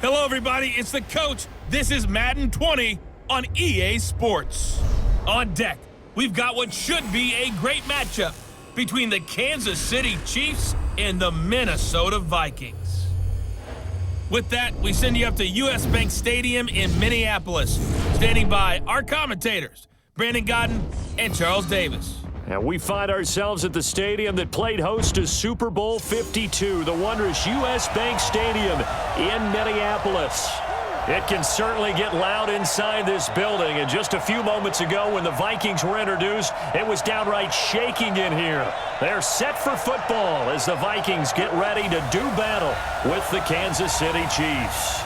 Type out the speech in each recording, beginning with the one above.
Hello, everybody. It's the coach. This is Madden 20 on EA Sports. On deck, we've got what should be a great matchup between the Kansas City Chiefs and the Minnesota Vikings. With that, we send you up to US Bank Stadium in Minneapolis. Standing by our commentators, Brandon Godden and Charles Davis. And we find ourselves at the stadium that played host to Super Bowl 52, the wondrous US Bank Stadium in Minneapolis. It can certainly get loud inside this building, and just a few moments ago when the Vikings were introduced, it was downright shaking in here. They're set for football as the Vikings get ready to do battle with the Kansas City Chiefs.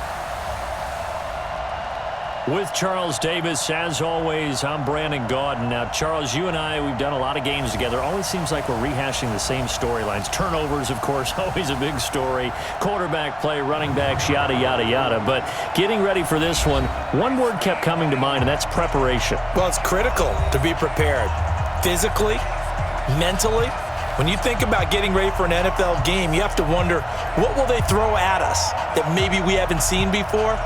With Charles Davis, as always, I'm Brandon Godden. Now, Charles, you and I, we've done a lot of games together. Always seems like we're rehashing the same storylines. Turnovers, of course, always a big story. Quarterback play, running backs, yada, yada, yada. But getting ready for this one word kept coming to mind, and that's preparation. Well, it's critical to be prepared. Physically, mentally. When you think about getting ready for an NFL game, you have to wonder, what will they throw at us that maybe we haven't seen before?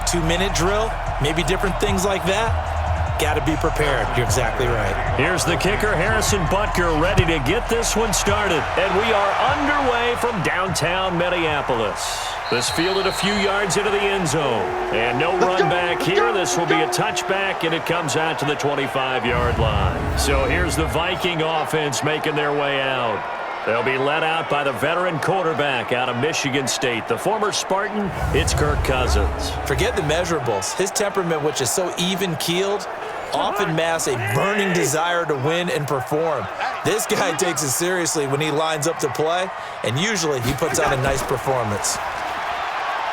2-minute drill, maybe different things like that. Got to be prepared. You're exactly right. Here's the kicker, Harrison Butker, ready to get this one started. And we are underway from downtown Minneapolis. This fielded a few yards into the end zone. And no run back here. This will be a touchback, and it comes out to the 25-yard line. So here's the Viking offense making their way out. They'll be led out by the veteran quarterback out of Michigan State. The former Spartan, it's Kirk Cousins. Forget the measurables. His temperament, which is so even-keeled, often masks a burning desire to win and perform. This guy takes it seriously when he lines up to play, and usually he puts on a nice performance.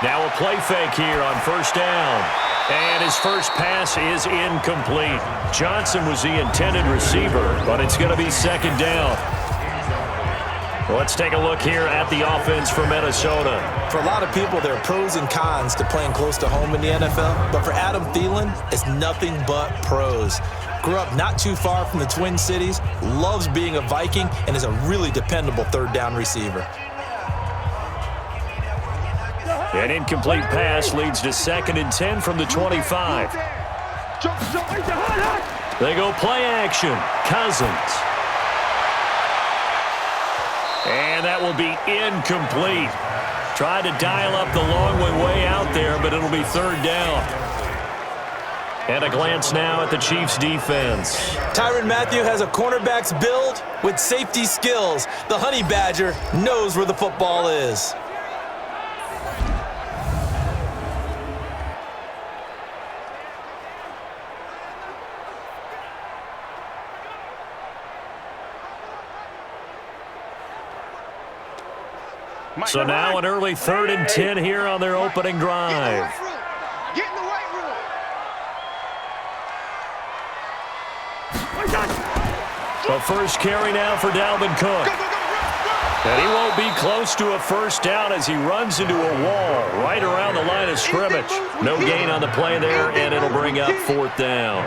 Now a play fake here on first down. And his first pass is incomplete. Johnson was the intended receiver, but it's going to be second down. Let's take a look here at the offense for Minnesota. For a lot of people, there are pros and cons to playing close to home in the NFL. But for Adam Thielen, it's nothing but pros. Grew up not too far from the Twin Cities, loves being a Viking, and is a really dependable third-down receiver. An incomplete pass leads to 2nd and 10 from the 25. They go play action. Cousins. And that will be incomplete. Tried to dial up the long way out there, but it'll be third down. And a glance now at the Chiefs' defense. Tyrann Mathieu has a cornerback's build with safety skills. The Honey Badger knows where the football is. So now an early 3rd and 10 here on their opening drive. Get in the right room. The first carry now for Dalvin Cook. And he won't be close to a first down as he runs into a wall right around the line of scrimmage. No gain on the play there, and it'll bring up 4th down.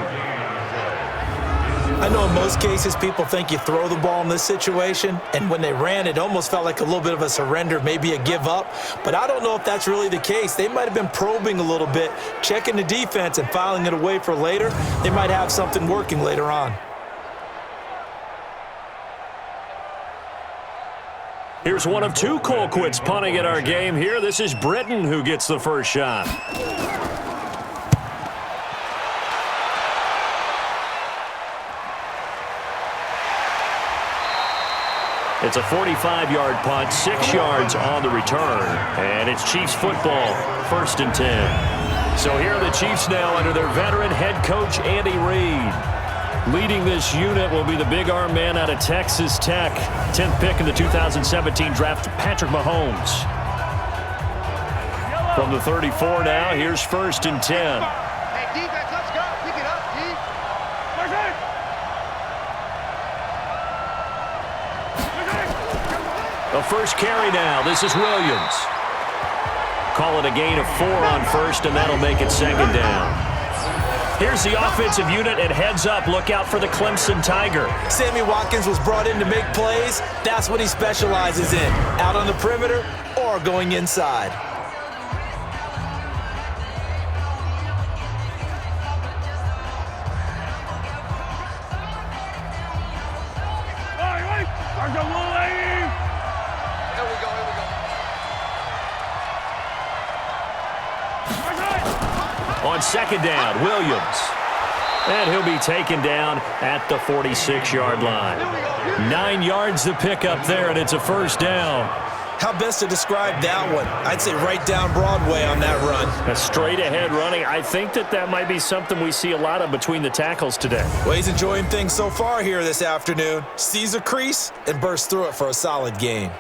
I know in most cases people think you throw the ball in this situation, and when they ran, it almost felt like a little bit of a surrender, maybe a give up. But I don't know if that's really the case. They might have been probing a little bit, checking the defense and filing it away for later. They might have something working later on. Here's one of 2 Colquitts punting at our game here. This is Britton who gets the first shot. It's a 45-yard punt, 6 yards on the return, and it's Chiefs football, 1st and 10. So here are the Chiefs now under their veteran head coach, Andy Reid. Leading this unit will be the big arm man out of Texas Tech, 10th pick in the 2017 draft, Patrick Mahomes. From the 34 now, here's 1st and 10. Hey, defense, let's go. Pick it up, D. The first carry now. This is Williams. Call it a gain of 4 on first, and that'll make it 2nd down. Here's the offensive unit, and heads up. Look out for the Clemson Tiger. Sammy Watkins was brought in to make plays. That's what he specializes in. Out on the perimeter or going inside. On second down, Williams. And he'll be taken down at the 46-yard line. 9 yards to pick up there, and it's a first down. How best to describe that one? I'd say right down Broadway on that run. A straight-ahead running. I think that might be something we see a lot of between the tackles today. Well, he's enjoying things so far here this afternoon. Sees a crease and bursts through it for a solid gain.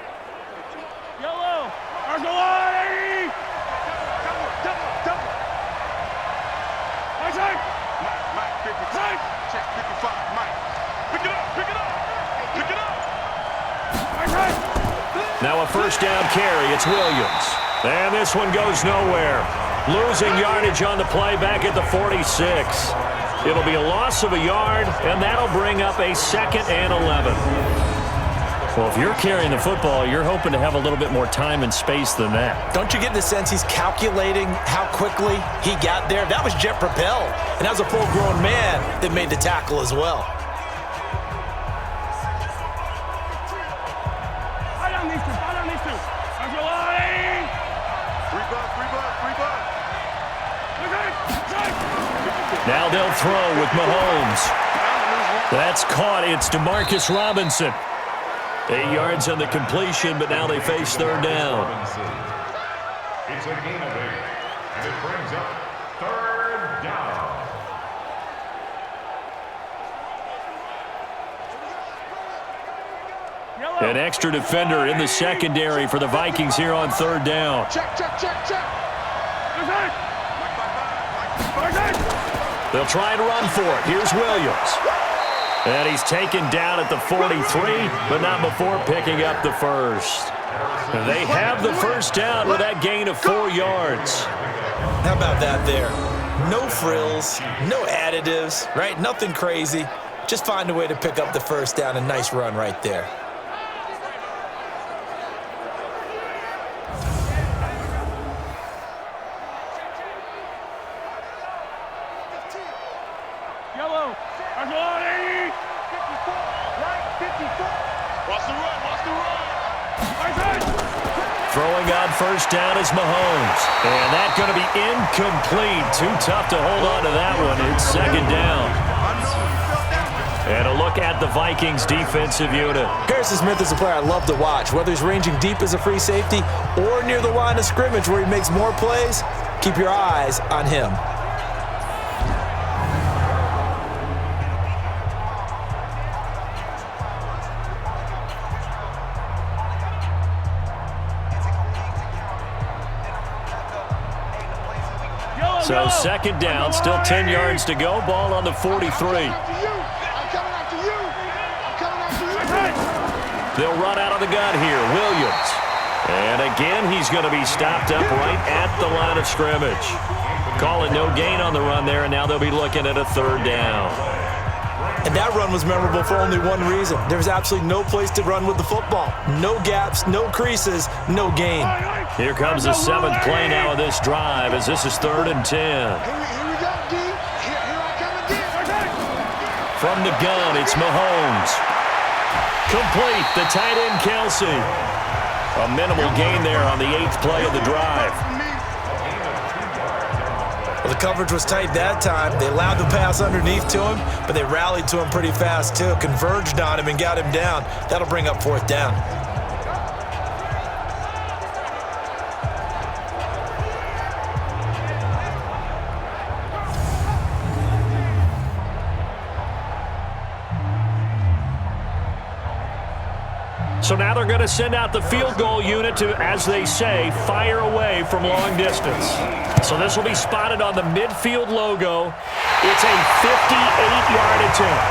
Yellow. Check 55, Mike. Pick it up. Now a first down carry. It's Williams. And this one goes nowhere. Losing yardage on the play back at the 46. It'll be a loss of a yard, and that'll bring up a 2nd and 11. Well, if you're carrying the football, you're hoping to have a little bit more time and space than that. Don't you get the sense he's calculating how quickly he got there? That was jet propelled, and that was a full-grown man that made the tackle as well. Now they'll throw with Mahomes. That's caught. It's DeMarcus Robinson. 8 yards on the completion, but now they face third down. It's a gain of 8, and it brings up third down. An extra defender in the secondary for the Vikings here on third down. Check. They'll try and run for it. Here's Williams. And he's taken down at the 43, but not before picking up the first. And they have the first down with that gain of 4 yards. How about that there? No frills, no additives, right? Nothing crazy. Just find a way to pick up the first down. A nice run right there. Yellow. Throwing on first down is Mahomes. And that's going to be incomplete. Too tough to hold on to that one. It's second down. And a look at the Vikings defensive unit. Harrison Smith is a player I love to watch. Whether he's ranging deep as a free safety or near the line of scrimmage where he makes more plays, keep your eyes on him. So second down, still 10 yards to go. Ball on the 43. They'll run out of the gun here. Williams. And again, he's going to be stopped up right at the line of scrimmage. Calling no gain on the run there, and now they'll be looking at a third down. And that run was memorable for only one reason. There was absolutely no place to run with the football. No gaps, no creases, no gain. Here comes the 7th play now of this drive as this is 3rd and 10. Here we go, D. Here I come again. From the gun, it's Mahomes. Complete, the tight end Kelsey. A minimal gain there on the 8th play of the drive. Well, the coverage was tight that time. They allowed the pass underneath to him, but they rallied to him pretty fast too. Converged on him and got him down. That'll bring up 4th down. So now they're going to send out the field goal unit to, as they say, fire away from long distance. So this will be spotted on the midfield logo. It's a 58-yard attempt.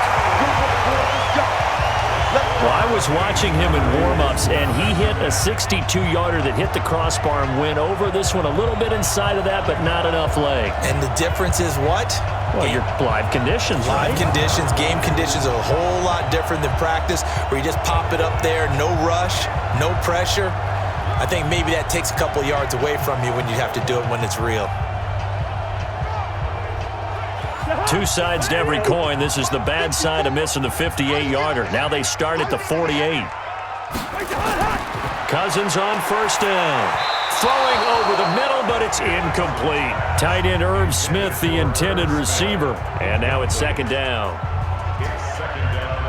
Well, I was watching him in warm-ups, and he hit a 62-yarder that hit the crossbar and went over. This one a little bit inside of that, but not enough leg. And the difference is what? Well, your live conditions, right? Live conditions, game conditions are a whole lot different than practice, where you just pop it up there, no rush, no pressure. I think maybe that takes a couple yards away from you when you have to do it when it's real. Two sides to every coin. This is the bad side of missing the 58-yarder. Now they start at the 48. Cousins on first down. Throwing over the middle, but it's incomplete. Tight end Irv Smith, the intended receiver. And now it's second down. It's second down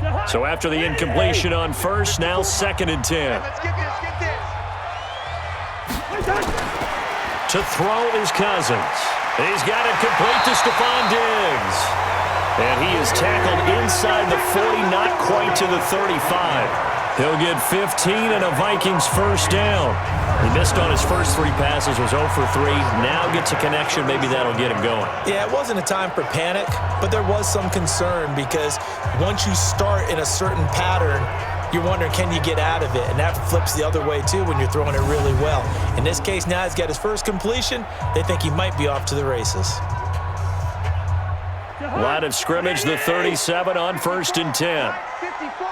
and 10. So after the incompletion on first, now second and 10. Let's get this, get this. To throw is Cousins. He's got it complete to Stephon Diggs. And he is tackled inside the 40, not quite to the 35. He'll get 15 and a Vikings first down. He missed on his first 3 passes, was 0 for 3. Now gets a connection. Maybe that'll get him going. Yeah, it wasn't a time for panic, but there was some concern because once you start in a certain pattern, you're wondering, can you get out of it? And that flips the other way, too, when you're throwing it really well. In this case, now he's got his first completion. They think he might be off to the races. Line of scrimmage, the 37 on first and 10. 54.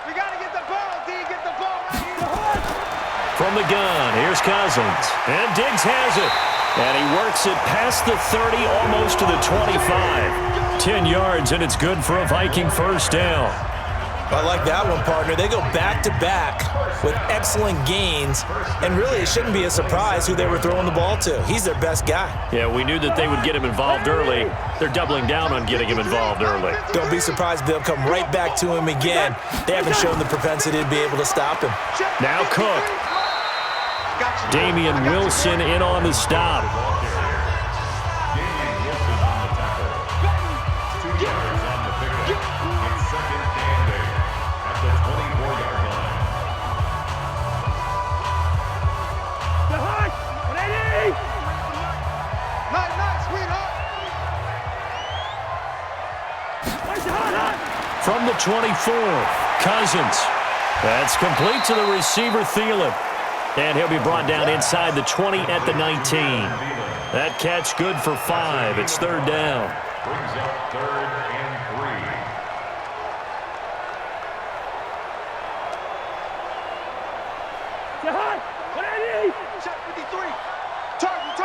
We got to get the ball, D. Get the ball right here. From the gun, here's Cousins. And Diggs has it. And he works it past the 30, almost to the 25. 10 yards, and it's good for a Viking first down. I like that one, partner. They go back-to-back with excellent gains, and really it shouldn't be a surprise who they were throwing the ball to. He's their best guy. Yeah, we knew that they would get him involved early. They're doubling down on getting him involved early. Don't be surprised if they'll come right back to him again. They haven't shown the propensity to be able to stop him. Now Cook. Damian Wilson in on the stop. From the 24, Cousins. That's complete to the receiver, Thielen. And he'll be brought down inside the 20 at the 19. That catch good for 5. It's third down. Brings up third and 3. Shot 53. Target.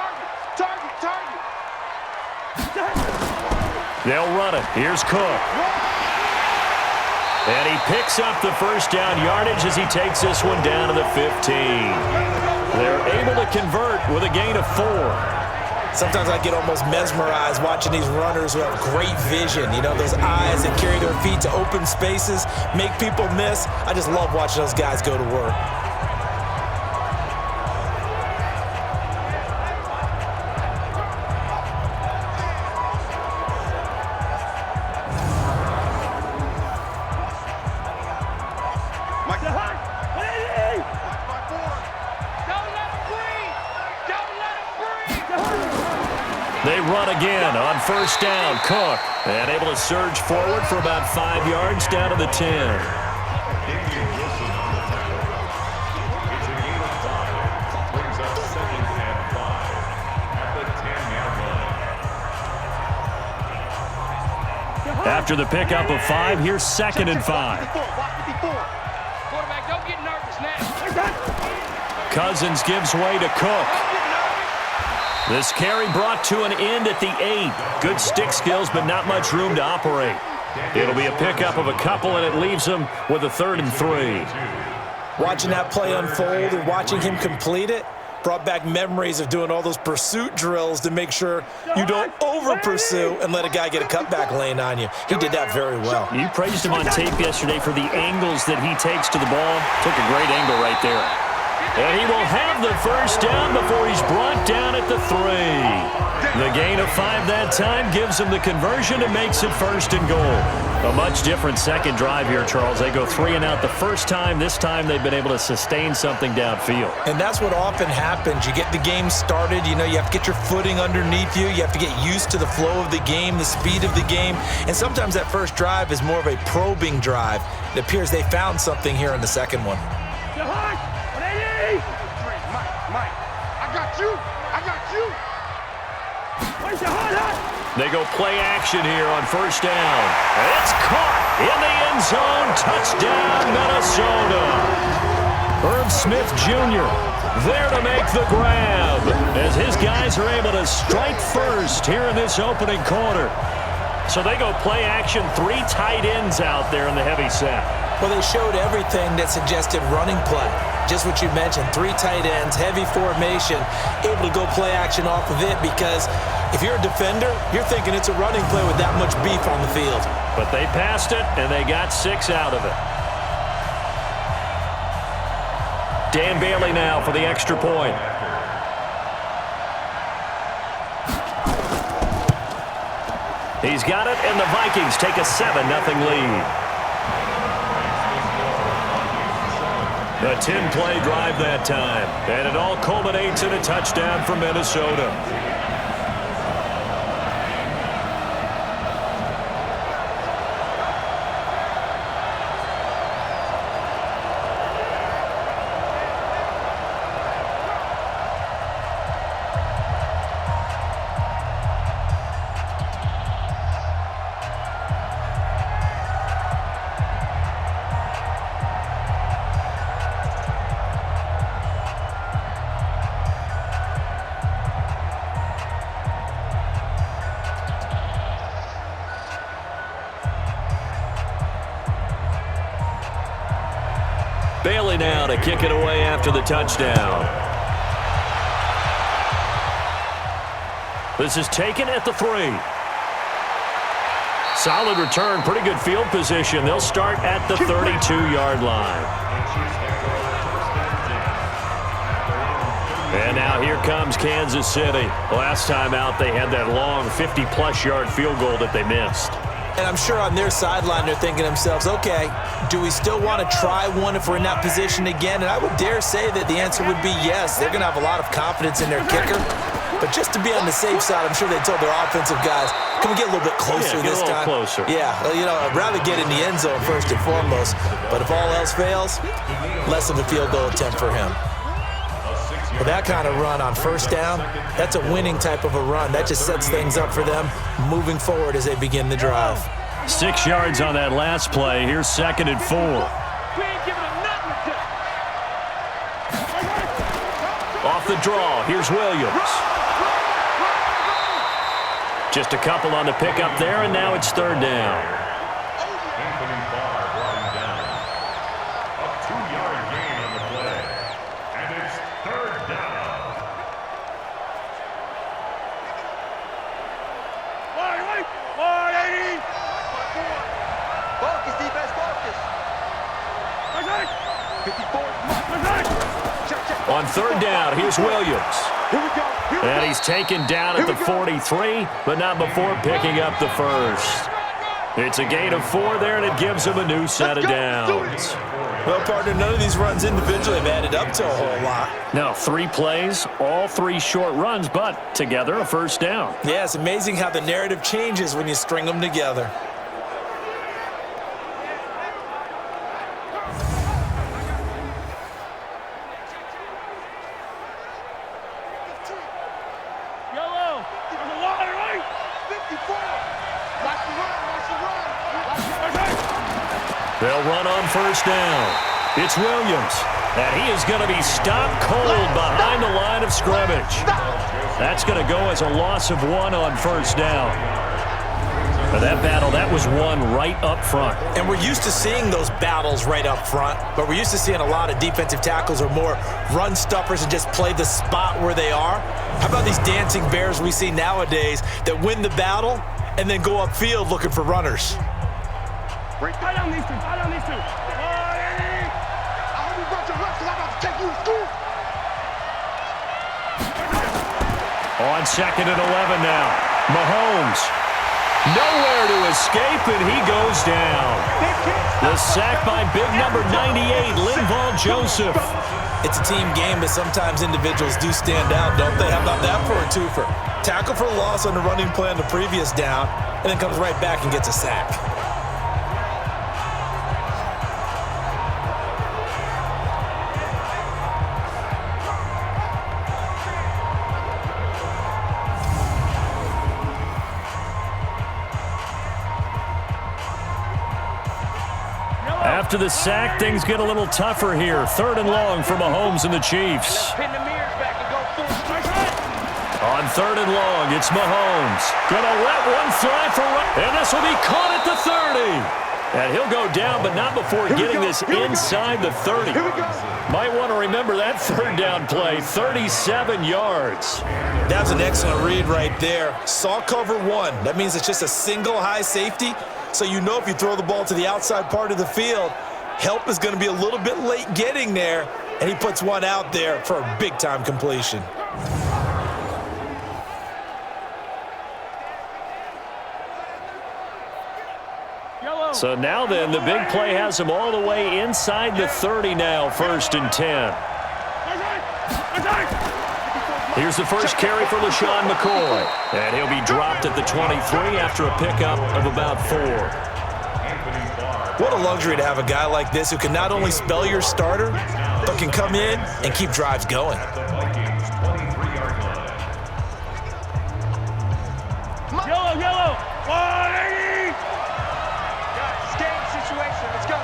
They'll run it. Here's Cook. And he picks up the first down yardage as he takes this one down to the 15. They're able to convert with a gain of 4. Sometimes I get almost mesmerized watching these runners who have great vision. You know, those eyes that carry their feet to open spaces, make people miss. I just love watching those guys go to work. They run again on first down. Cook, and able to surge forward for about 5 yards down to the 10. Damian Wilson on the tackle. It's a gain of 5. Brings up second and 5 at the 10-yard line. After the pickup of 5, here's second and 5. Quarterback, don't get nervous now. Cousins gives way to Cook. This carry brought to an end at the 8. Good stick skills, but not much room to operate. It'll be a pickup of a couple, and it leaves him with a 3rd and 3. Watching that play unfold and watching him complete it brought back memories of doing all those pursuit drills to make sure you don't over-pursue and let a guy get a cutback lane on you. He did that very well. You praised him on tape yesterday for the angles that he takes to the ball. Took a great angle right there. And he will have the first down before he's brought down at the 3. The gain of 5 that time gives him the conversion and makes it 1st and goal. A much different second drive here, Charles. They go 3 and out the first time. This time they've been able to sustain something downfield. And that's what often happens. You get the game started. You know, you have to get your footing underneath you. You have to get used to the flow of the game, the speed of the game. And sometimes that first drive is more of a probing drive. It appears they found something here in the second one. Mike, I got you. They go play action here on first down. It's caught in the end zone. Touchdown, Minnesota. Irv Smith Jr. there to make the grab as his guys are able to strike first here in this opening quarter. So they go play action, 3 tight ends out there in the heavy set. Well, they showed everything that suggested running play. Just what you mentioned, 3 tight ends, heavy formation, able to go play action off of it because if you're a defender, you're thinking it's a running play with that much beef on the field. But they passed it, and they got 6 out of it. Dan Bailey now for the extra point. He's got it, and the Vikings take a 7-0 lead. A 10-play drive that time, and it all culminates in a touchdown for Minnesota. Bailey now to kick it away after the touchdown. This is taken at the 3. Solid return, pretty good field position. They'll start at the 32-yard line. And now here comes Kansas City. Last time out, they had that long 50-plus yard field goal that they missed. And I'm sure on their sideline they're thinking to themselves, okay, do we still want to try one if we're in that position again? And I would dare say that the answer would be yes. They're going to have a lot of confidence in their kicker. But just to be on the safe side, I'm sure they told their offensive guys, can we get a little bit closer this time? Closer. Yeah, well, I'd rather get in the end zone first and foremost. But if all else fails, less of a field goal attempt for him. With that kind of run on first down, that's a winning type of a run. That just sets things up for them moving forward as they begin the drive. 6 yards on that last play. Here's 2nd and 4. Off the draw, here's Williams. Just a couple on the pickup there, and now it's 3rd down. On 3rd down, here's Williams. And he's taken down at the 43, but not before picking up the first. It's a gain of 4 there, and it gives him a new set of downs. Well, partner, none of these runs individually have added up to a whole lot. Now, 3 plays, all 3 short runs, but together a first down. Yeah, it's amazing how the narrative changes when you string them together. They'll run on first down. It's Williams, and he is going to be stopped cold behind the line of scrimmage. That's going to go as a loss of 1 on first down. For that battle, that was won right up front. And we're used to seeing those battles right up front, but we're used to seeing a lot of defensive tackles or more run stuffers and just play the spot where they are. How about these dancing bears we see nowadays that win the battle and then go upfield looking for runners? Tie down these 2. Tie down these 2. I hope you brought your reps because I'm about to take you to school. On 2nd and 11 now. Mahomes. Nowhere to escape, and he goes down. The sack by big number 98, Linval Joseph. It's a team game, but sometimes individuals do stand out, don't they? How about that for a twofer? Tackle for loss on the running play on the previous down, and then comes right back and gets a sack. After the sack, things get a little tougher here. 3rd and long for Mahomes and the Chiefs. Pin the mirrors back and go full strike. On 3rd and long, it's Mahomes. Gonna let one fly for and this will be caught at the 30. And he'll go down, but not before getting this inside the 30. Might want to remember that 3rd down play, 37 yards. That's an excellent read right there. Saw cover 1. That means it's just a single high safety. So you know if you throw the ball to the outside part of the field, help is going to be a little bit late getting there, and he puts one out there for a big-time completion. So now then, the big play has him all the way inside the 30 now, 1st and 10. Here's the first carry for LaShawn McCoy. And he'll be dropped at the 23 after a pickup of about 4. What a luxury to have a guy like this who can not only spell your starter, but can come in and keep drives going. Yellow. 180. Game situation. Let's go.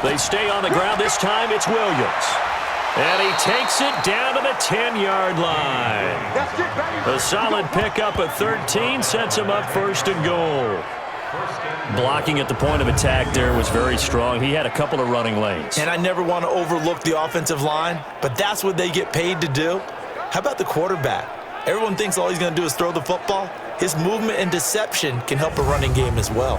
They stay on the ground. This time it's Williams. And he takes it down to the 10-yard line. A solid pickup of 13 sets him up 1st and goal. Blocking at the point of attack there was very strong. He had a couple of running lanes. And I never want to overlook the offensive line, but that's what they get paid to do. How about the quarterback? Everyone thinks all he's going to do is throw the football. His movement and deception can help a running game as well.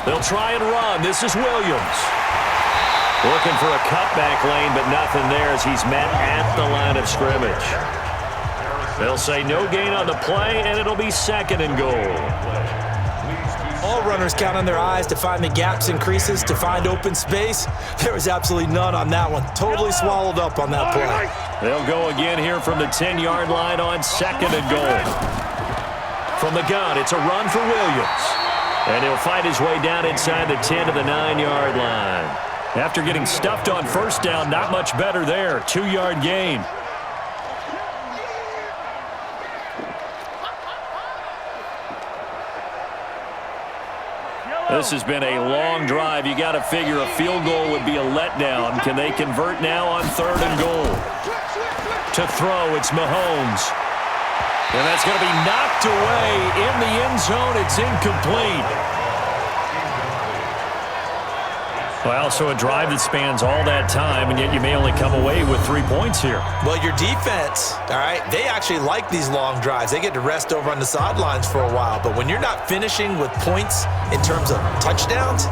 They'll try and run. This is Williams. Looking for a cutback lane, but nothing there as he's met at the line of scrimmage. They'll say no gain on the play, and it'll be 2nd and goal. All runners count on their eyes to find the gaps and creases, to find open space. There was absolutely none on that one. Totally swallowed up on that play. They'll go again here from the 10-yard line on 2nd and goal. From the gun, it's a run for Williams. And he'll fight his way down inside the 10 to the 9-yard line. After getting stuffed on 1st down, not much better there. 2-yard gain. This has been a long drive. You got to figure a field goal would be a letdown. Can they convert now on 3rd and goal? To throw, it's Mahomes. And that's going to be knocked away in the end zone. It's incomplete. Well, so a drive that spans all that time, and yet you may only come away with 3 points here. Well, your defense, all right, they actually like these long drives. They get to rest over on the sidelines for a while. But when you're not finishing with points in terms of touchdowns,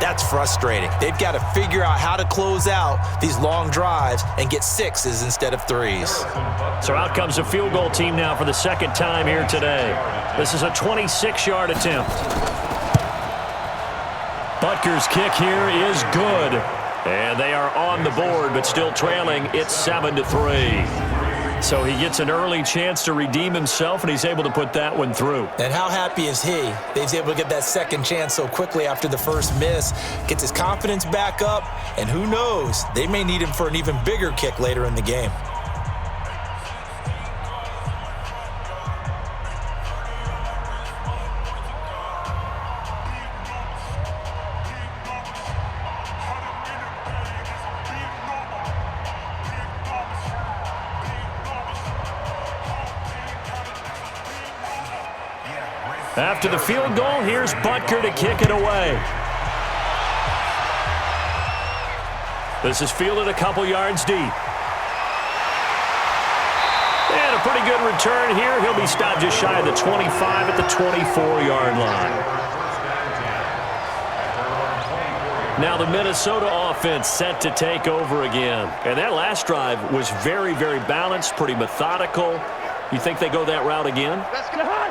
that's frustrating. They've got to figure out how to close out these long drives and get 6s instead of 3s. So out comes a field goal team now for the 2nd time here today. This is a 26-yard attempt. Butker's kick here is good. And they are on the board, but still trailing. It's 7-3. So he gets an early chance to redeem himself, and he's able to put that one through. And how happy is he that he's able to get that second chance so quickly after the first miss? Gets his confidence back up, and who knows, they may need him for an even bigger kick later in the game. After the field goal, here's Butker to kick it away. This is fielded a couple yards deep. And a pretty good return here. He'll be stopped just shy of the 25 at the 24-yard line. Now the Minnesota offense set to take over again. And that last drive was very, very balanced, pretty methodical. You think they go that route again?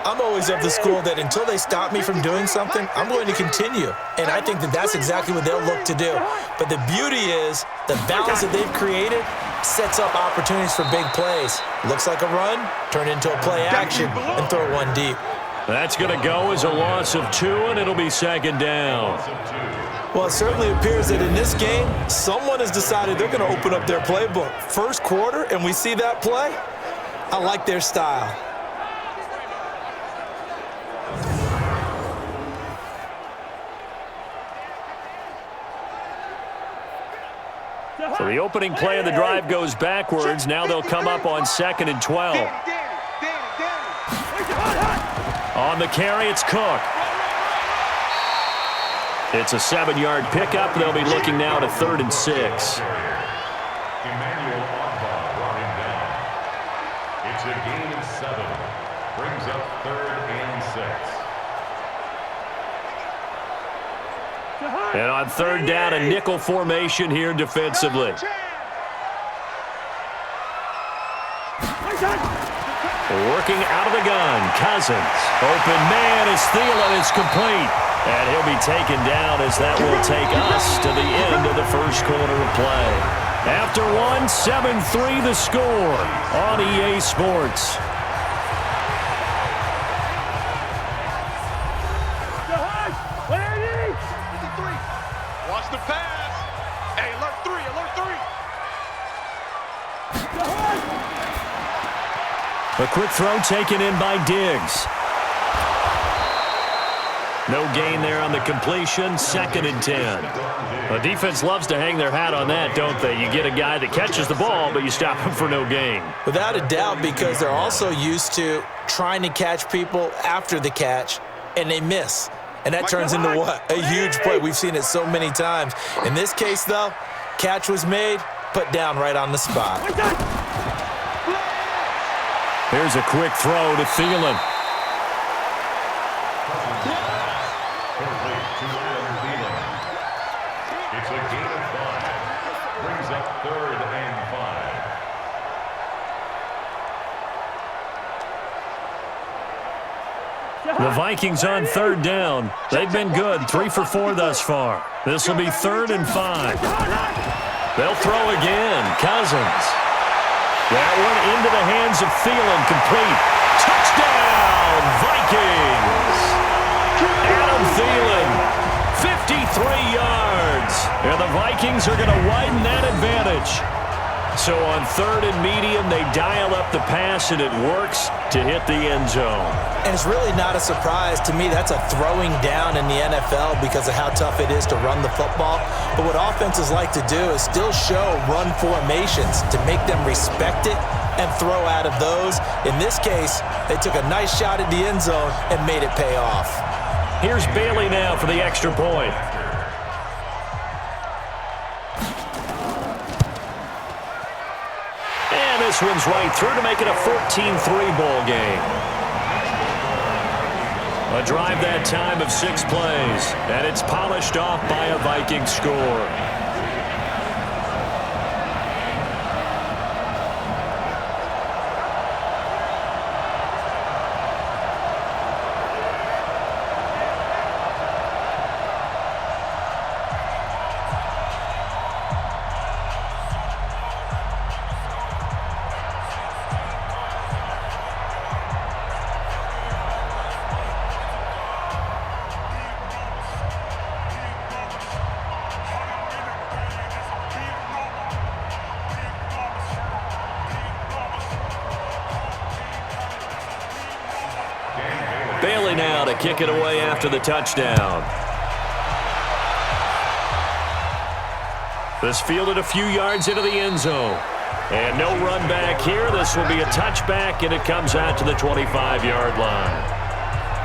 I'm always of the school that until they stop me from doing something, I'm going to continue. And I think that that's exactly what they'll look to do. But the beauty is the balance that they've created sets up opportunities for big plays. Looks like a run, turn into a play action, and throw one deep. That's going to go as a loss of 2, and it'll be 2nd down. Well, it certainly appears that in this game, someone has decided they're going to open up their playbook. First quarter, and we see that play. I like their style. So the opening play of the drive goes backwards. Now they'll come up on 2nd and 12. On the carry, it's Cook. It's a 7-yard pickup. They'll be looking now to 3rd and 6. Emmanuel Bovada brought him down. It's a gain of 7. Brings up 3rd and 6. And on 3rd down, a nickel formation here defensively. Working out of the gun, Cousins. Open man is Thielen. It's complete. And he'll be taken down as that will take us to the end of the first quarter of play. After 7-3 the score on EA Sports. Watch the pass. Hey, alert 3, alert 3. A quick throw taken in by Diggs. No gain there on the completion, 2nd and 10. The defense loves to hang their hat on that, don't they? You get a guy that catches the ball, but you stop him for no gain. Without a doubt, because they're also used to trying to catch people after the catch, and they miss. And that turns into what? A huge play. We've seen it so many times. In this case, though, catch was made, put down right on the spot. Here's a quick throw to Thielen. It's a gain of 5. Brings up 3rd and 5. The Vikings on 3rd down. They've been good, 3 for 4 thus far. This will be 3rd and 5. They'll throw again. Cousins. That one into the hands of Thielen, complete. Touchdown, Vikings! Adam Thielen, 53 yards. And the Vikings are going to widen that advantage. So on 3rd and medium, they dial up the pass, and it works to hit the end zone. And it's really not a surprise to me. That's a throwing down in the NFL because of how tough it is to run the football. But what offenses like to do is still show run formations to make them respect it and throw out of those. In this case, they took a nice shot at the end zone and made it pay off. Here's Bailey now for the extra point. And this one's right through to make it a 14-3 ball game. A drive that time of 6 plays, and it's polished off by a Viking score. Bailey now to kick it away after the touchdown. This fielded a few yards into the end zone. And no run back here. This will be a touchback, and it comes out to the 25-yard line.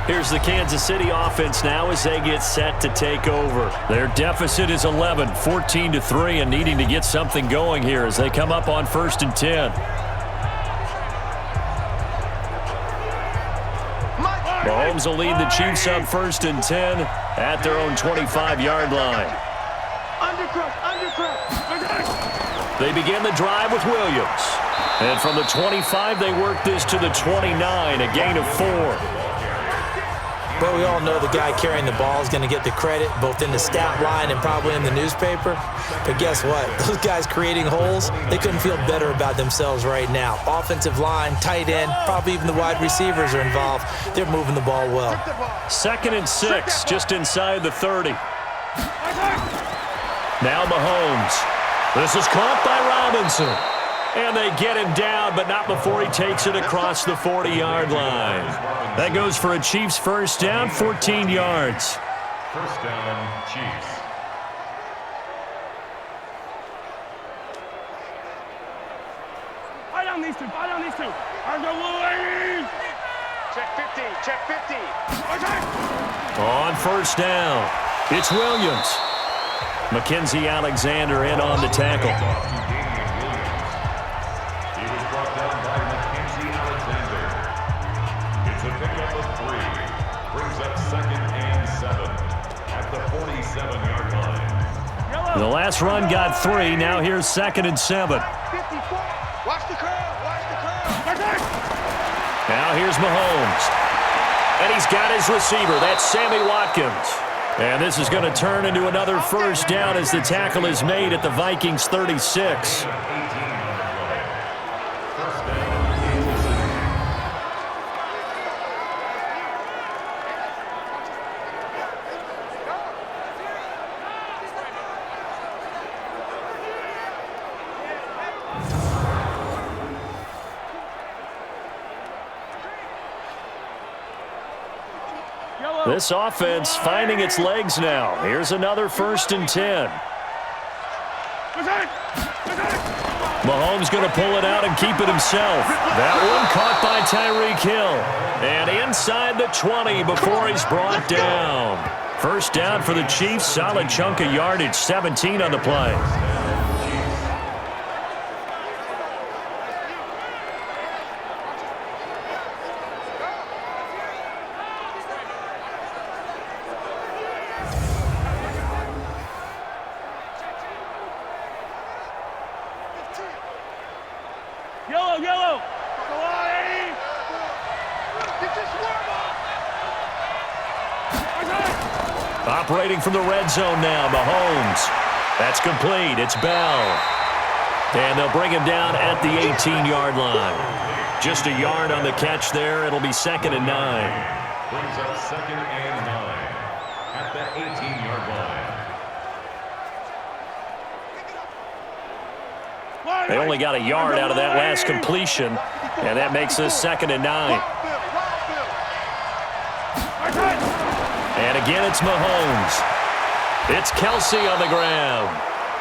Here's the Kansas City offense now as they get set to take over. Their deficit is 11, 14-3, and needing to get something going here as they come up on 1st and 10. Mahomes will lead the Chiefs up 1st and 10 at their own 25-yard line. They begin the drive with Williams. And from the 25, they work this to the 29, a gain of 4. But we all know the guy carrying the ball is going to get the credit, both in the stat line and probably in the newspaper. But guess what? Those guys creating holes, they couldn't feel better about themselves right now. Offensive line, tight end, probably even the wide receivers are involved. They're moving the ball well. 2nd and 6, just inside the 30. Now Mahomes. This is caught by Robinson. And they get him down, but not before he takes it across the 40-yard line. That goes for a Chiefs first down, 14 yards. First down, Chiefs. Fight on these two. Fight on these two. Check 50. Check 50. On first down, it's Williams. Mackenzie Alexander in on the tackle. He was brought down by Mackenzie Alexander. It's a pickup of 3. Brings up 2nd and 7 at the 47-yard line. The last run got 3. Now here's 2nd and 7. 54. Watch the curve. Watch the curve. Now here's Mahomes. And he's got his receiver. That's Sammy Watkins. And this is going to turn into another first down as the tackle is made at the Vikings 36. This offense finding its legs now. Here's another 1st and 10. Mahomes going to pull it out and keep it himself. That one caught by Tyreek Hill. And inside the 20 before he's brought down. First down for the Chiefs. Solid chunk of yardage. 17 on the play. Yellow. Operating from the red zone now, Mahomes. That's complete. It's Bell. And they'll bring him down at the 18-yard line. Just a yard on the catch there. It'll be 2nd and 9. Brings up 2nd and 9 at the 18-yard line. They only got a yard out of that last completion, and that makes this 2nd and 9. And again, it's Mahomes. It's Kelsey on the ground.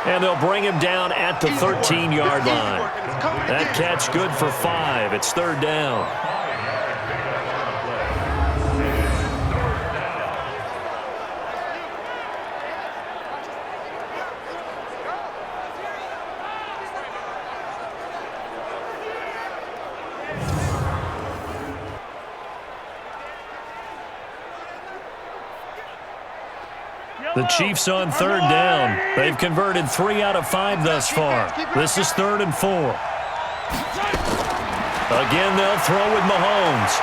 And they'll bring him down at the 13-yard line. That catch good for 5. It's 3rd down. The Chiefs on 3rd down. They've converted 3 out of 5 thus far. This is 3rd and 4. Again, they'll throw with Mahomes.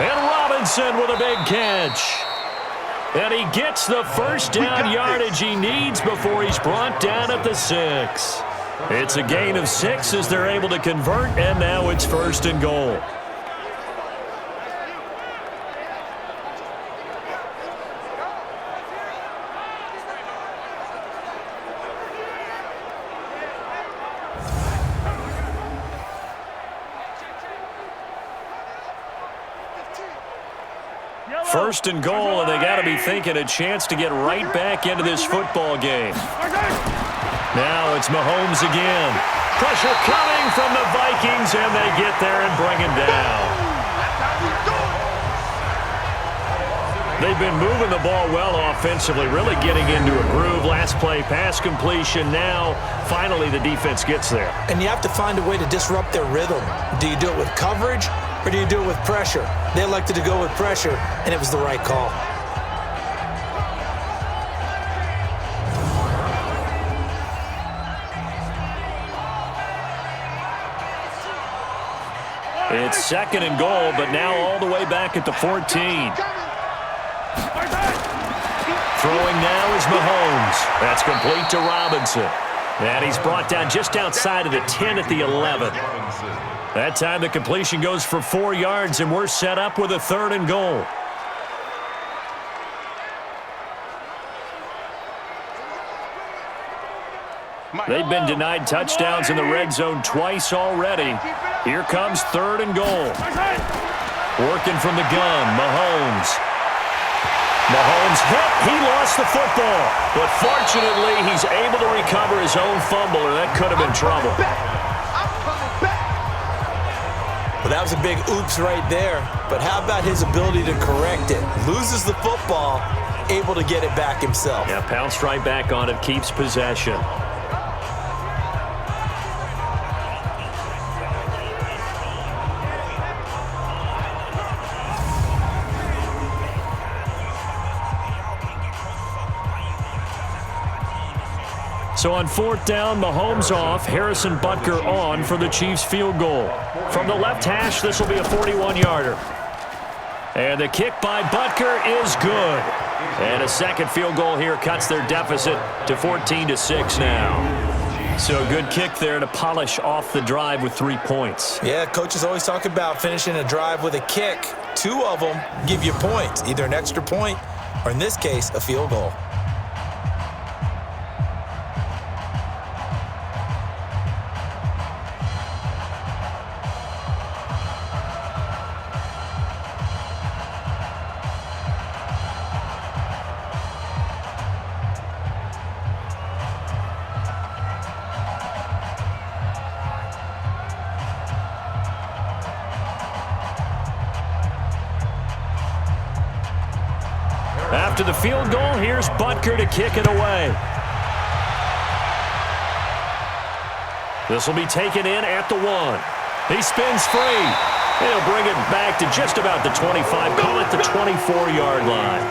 And Robinson with a big catch. And he gets the first down yardage he needs before he's brought down at the 6. It's a gain of 6 as they're able to convert, and now it's 1st and goal. First and goal, and they got to be thinking a chance to get right back into this football game. Now it's Mahomes again. Pressure coming from the Vikings, and they get there and bring him down. They've been moving the ball well offensively, really getting into a groove. Last play, pass completion. Now, finally, the defense gets there. And you have to find a way to disrupt their rhythm. Do you do it with coverage, or do you do it with pressure? They elected to go with pressure, and it was the right call. It's 2nd and goal, but now all the way back at the 14. Throwing now is Mahomes. That's complete to Robinson. And he's brought down just outside of the 10 at the 11. That time the completion goes for 4 yards, and we're set up with a 3rd and goal. They've been denied touchdowns in the red zone twice already. Here comes 3rd and goal. Working from the gun, Mahomes. Mahomes hit. He lost the football. But fortunately, he's able to recover his own fumble, or that could have been trouble. Well, that was a big oops right there. But how about his ability to correct it? Loses the football, able to get it back himself. Yeah, pounced right back on it, keeps possession. So on 4th down, Mahomes off, Harrison Butker on for the Chiefs field goal. From the left hash, this will be a 41-yarder. And the kick by Butker is good. And a second field goal here cuts their deficit to 14-6 now. So a good kick there to polish off the drive with 3 points. Yeah, coaches always talk about finishing a drive with a kick. 2 of them give you points, either an extra point or, in this case, a field goal. After the field goal, here's Butker to kick it away. This will be taken in at the 1. He spins free. He'll bring it back to just about the 25, call it the 24-yard line.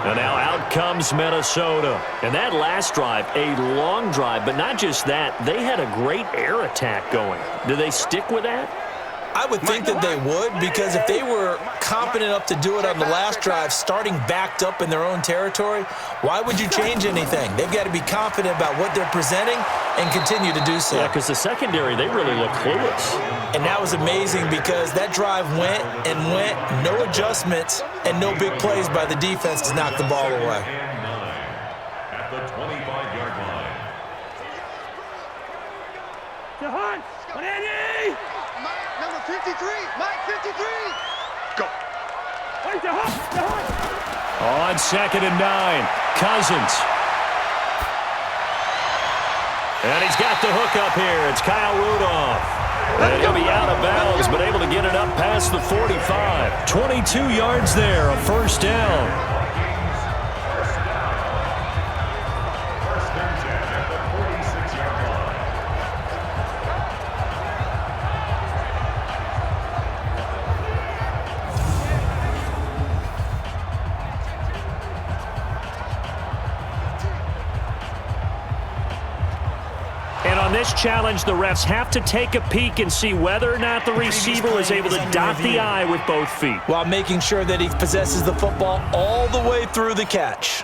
And now out comes Minnesota. And that last drive, a long drive, but not just that, they had a great air attack going. Do they stick with that? I would think that they would, because if they were competent enough to do it on the last drive, starting backed up in their own territory, why would you change anything? They've got to be confident about what they're presenting and continue to do so. Yeah, because the secondary, they really look clueless. And that was amazing because that drive went and went, no adjustments and no big plays by the defense to knock the ball away. At the 25-yard line. Jahan, 180. Number 53, Mike 53. Go. Wait, Jahan. On 2nd and 9, Cousins. And he's got the hook up here. It's Kyle Rudolph. And he'll be out of bounds, but able to get it up past the 45. 22 yards there, a first down. This challenge, the refs have to take a peek and see whether or not the receiver was able to dot the I with both feet, while making sure that he possesses the football all the way through the catch.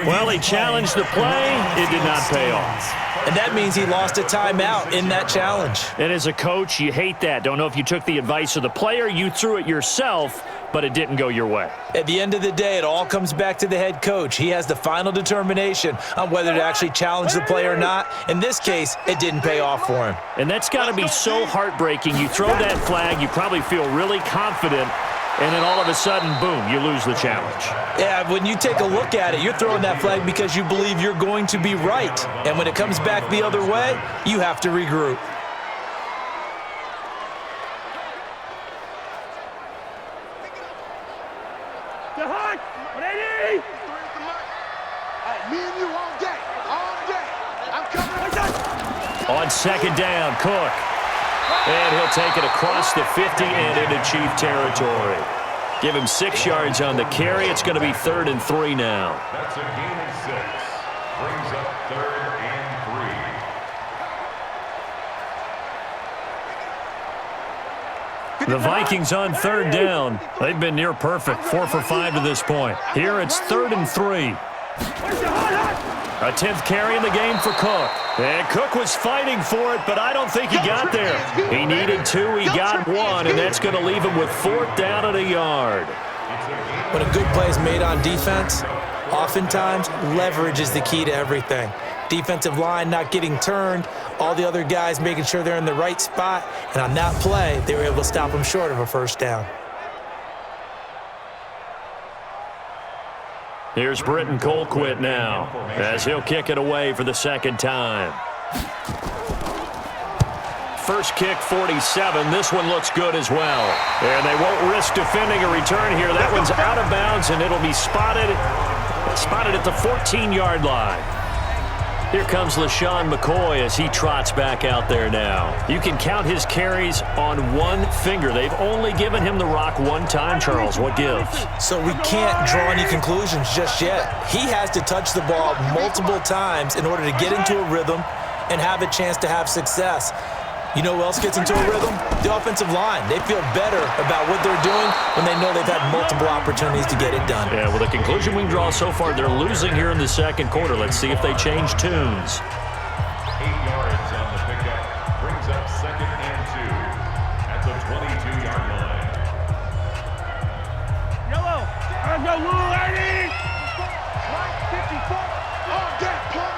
Well, he challenged the play. It did not pay off. And that means he lost a timeout in that challenge. And as a coach, you hate that. Don't know if you took the advice of the player, you threw it yourself, but it didn't go your way. At the end of the day, it all comes back to the head coach. He has the final determination on whether to actually challenge the play or not. In this case, it didn't pay off for him. And that's got to be so heartbreaking. You throw that flag, you probably feel really confident, and then all of a sudden, boom, you lose the challenge. Yeah, when you take a look at it, you're throwing that flag because you believe you're going to be right. And when it comes back the other way, you have to regroup. Jahan, 180. Me and you all day. I'm coming. On 2nd down, Cook. And he'll take it across the 50 and into Chief territory. Give him 6 yards on the carry. It's going to be 3rd and 3 now. That's a gain of 6. Brings up 3rd and The Vikings on third down. They've been near perfect, 4 for 5 to this point. Here it's 3rd and 3. A 10th carry in the game for Cook. And Cook was fighting for it, but I don't think he got there. He needed 2, he got 1, and that's going to leave him with 4th down and a yard. When a good play is made on defense, oftentimes leverage is the key to everything. Defensive line not getting turned, all the other guys making sure they're in the right spot, and on that play, they were able to stop him short of a 1st down. Here's Britton Colquitt now, as he'll kick it away for the 2nd time. First kick, 47. This one looks good as well. And they won't risk defending a return here. That one's out of bounds, and it'll be spotted at the 14-yard line. Here comes LaShawn McCoy as he trots back out there now. You can count his carries on one finger. They've only given him the rock one time, Charles. What gives? So we can't draw any conclusions just yet. He has to touch the ball multiple times in order to get into a rhythm and have a chance to have success. You know who else gets into a rhythm? The offensive line. They feel better about what they're doing when they know they've had multiple opportunities to get it done. Yeah, well, the conclusion we can draw so far, they're losing here in the 2nd quarter. Let's see if they change tunes. 8 yards on the pickup. Brings up 2nd and 2 at the 22-yard line. Yellow. Let's go, Lou, Eddie. 54. Oh, that punt.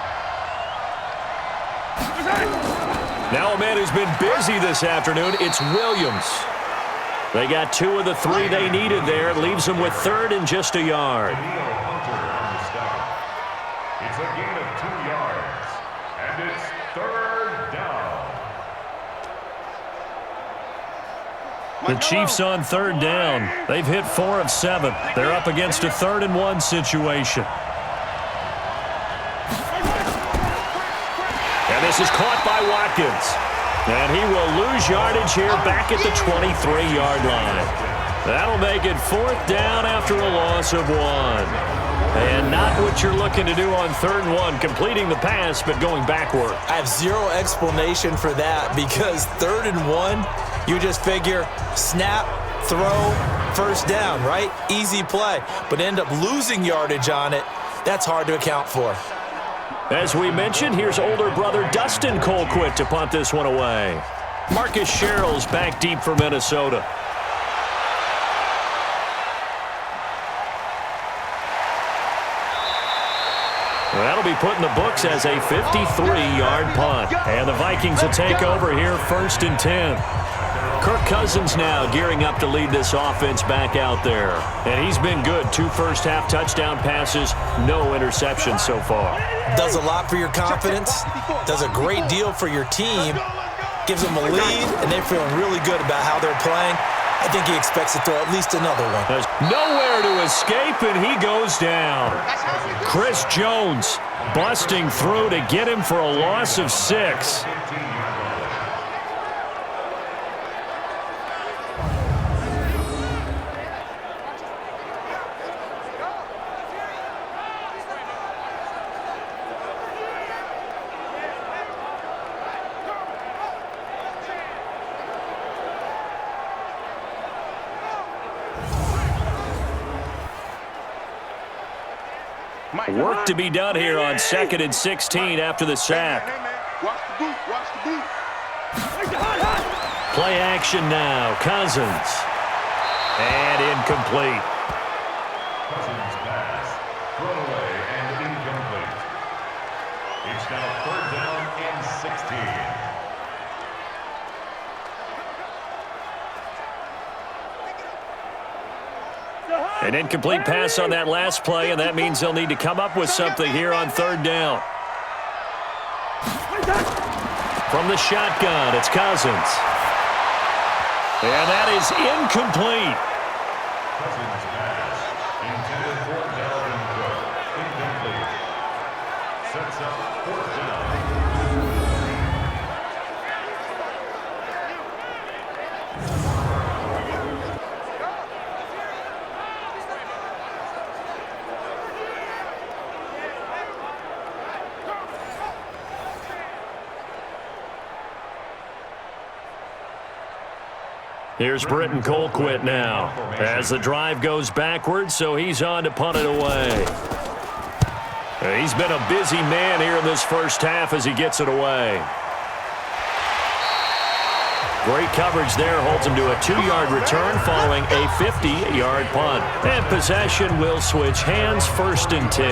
Now a man who's been busy this afternoon, it's Williams. They got 2 of the 3 they needed there. It leaves them with 3rd and just a yard. It's a gain of 2 yards, and it's 3rd down. The Chiefs on 3rd down. They've hit 4 of 7. They're up against a 3rd and 1 situation. And this is caught by Watkins. And he will lose yardage here back at the 23-yard line. That'll make it 4th down after a loss of 1. And not what you're looking to do on 3rd and 1, completing the pass, but going backward. I have zero explanation for that because 3rd and 1, you just figure snap, throw, 1st down, right? Easy play. But end up losing yardage on it. That's hard to account for. As we mentioned, here's older brother Dustin Colquitt to punt this one away. Marcus Sherrill's back deep for Minnesota. That'll be put in the books as a 53-yard punt. And the Vikings will take over here 1st and 10. Kirk Cousins now gearing up to lead this offense back out there. And he's been good. 2 first-half touchdown passes, no interceptions so far. Does a lot for your confidence, does a great deal for your team, gives them a lead, and they're feeling really good about how they're playing. I think he expects to throw at least another one. There's nowhere to escape, and he goes down. Chris Jones busting through to get him for a loss of 6. Work to be done here on 2nd and 16 after the sack. Watch the boot. Watch the boot. Play action now. Cousins. And incomplete. Cousins pass, thrown away and incomplete. It's now 3rd down and 16. An incomplete pass on that last play, and that means they'll need to come up with something here on 3rd down. From the shotgun, it's Cousins. And that is incomplete. Cousins pass, intended for Dalvin Cook, incomplete. Sets up 4th down. Here's Britton Colquitt now as the drive goes backwards, so he's on to punt it away. He's been a busy man here in this first half as he gets it away. Great coverage there, holds him to a 2-yard return following a 50-yard punt. And possession will switch hands, 1st and 10.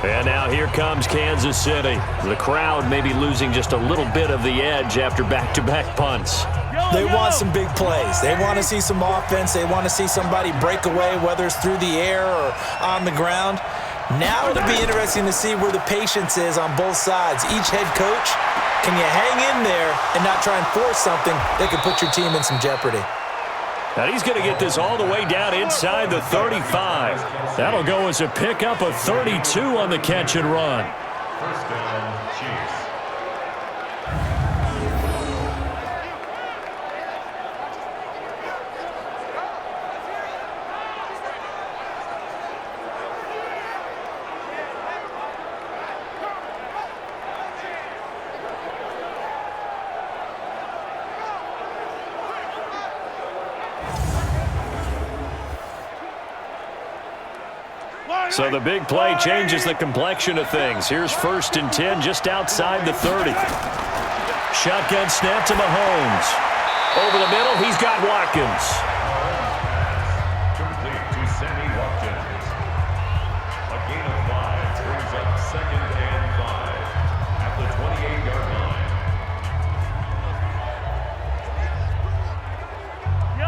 And now here comes Kansas City. The crowd may be losing just a little bit of the edge after back-to-back punts. They want some big plays. They want to see some offense. They want to see somebody break away, whether it's through the air or on the ground. Now it'll be interesting to see where the patience is on both sides. Each head coach, can you hang in there and not try and force something that could put your team in some jeopardy? And he's going to get this all the way down inside the 35. That'll go as a pickup of 32 on the catch and run. First down, Chiefs. So the big play changes the complexion of things. Here's 1st and 10 just outside the 30. Shotgun snap to Mahomes. Over the middle, he's got Watkins. Complete to Sammy Watkins. A gain of 5 brings up 2nd and 5 at the 28-yard line.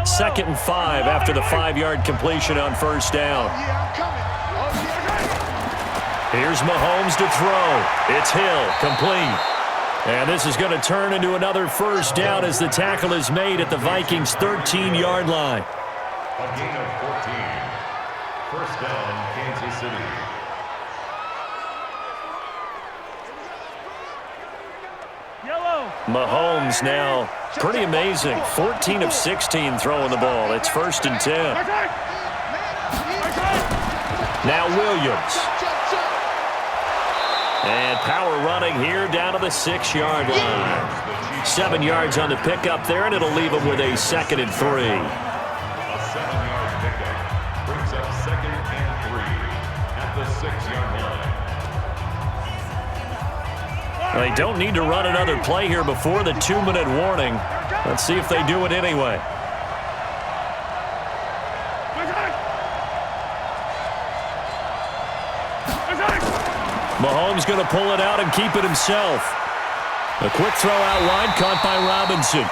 2nd and 5 after the 5-yard completion on 1st down. Yeah, I'm coming. Here's Mahomes to throw. It's Hill, complete. And this is going to turn into another 1st down as the tackle is made at the Vikings' 13-yard line. A gain of 14. 1st down, Kansas City. Mahomes now pretty amazing. 14 of 16 throwing the ball. It's 1st and 10. Now Williams. And power running here down to the 6-yard line. 7 yards on the pickup there, and it'll leave him with a 2nd and 3. A 7-yard pickup brings up 2nd and 3 at the 6-yard line. They don't need to run another play here before the 2-minute warning. Let's see if they do it anyway. Mahomes going to pull it out and keep it himself. A quick throw out wide caught by Robinson.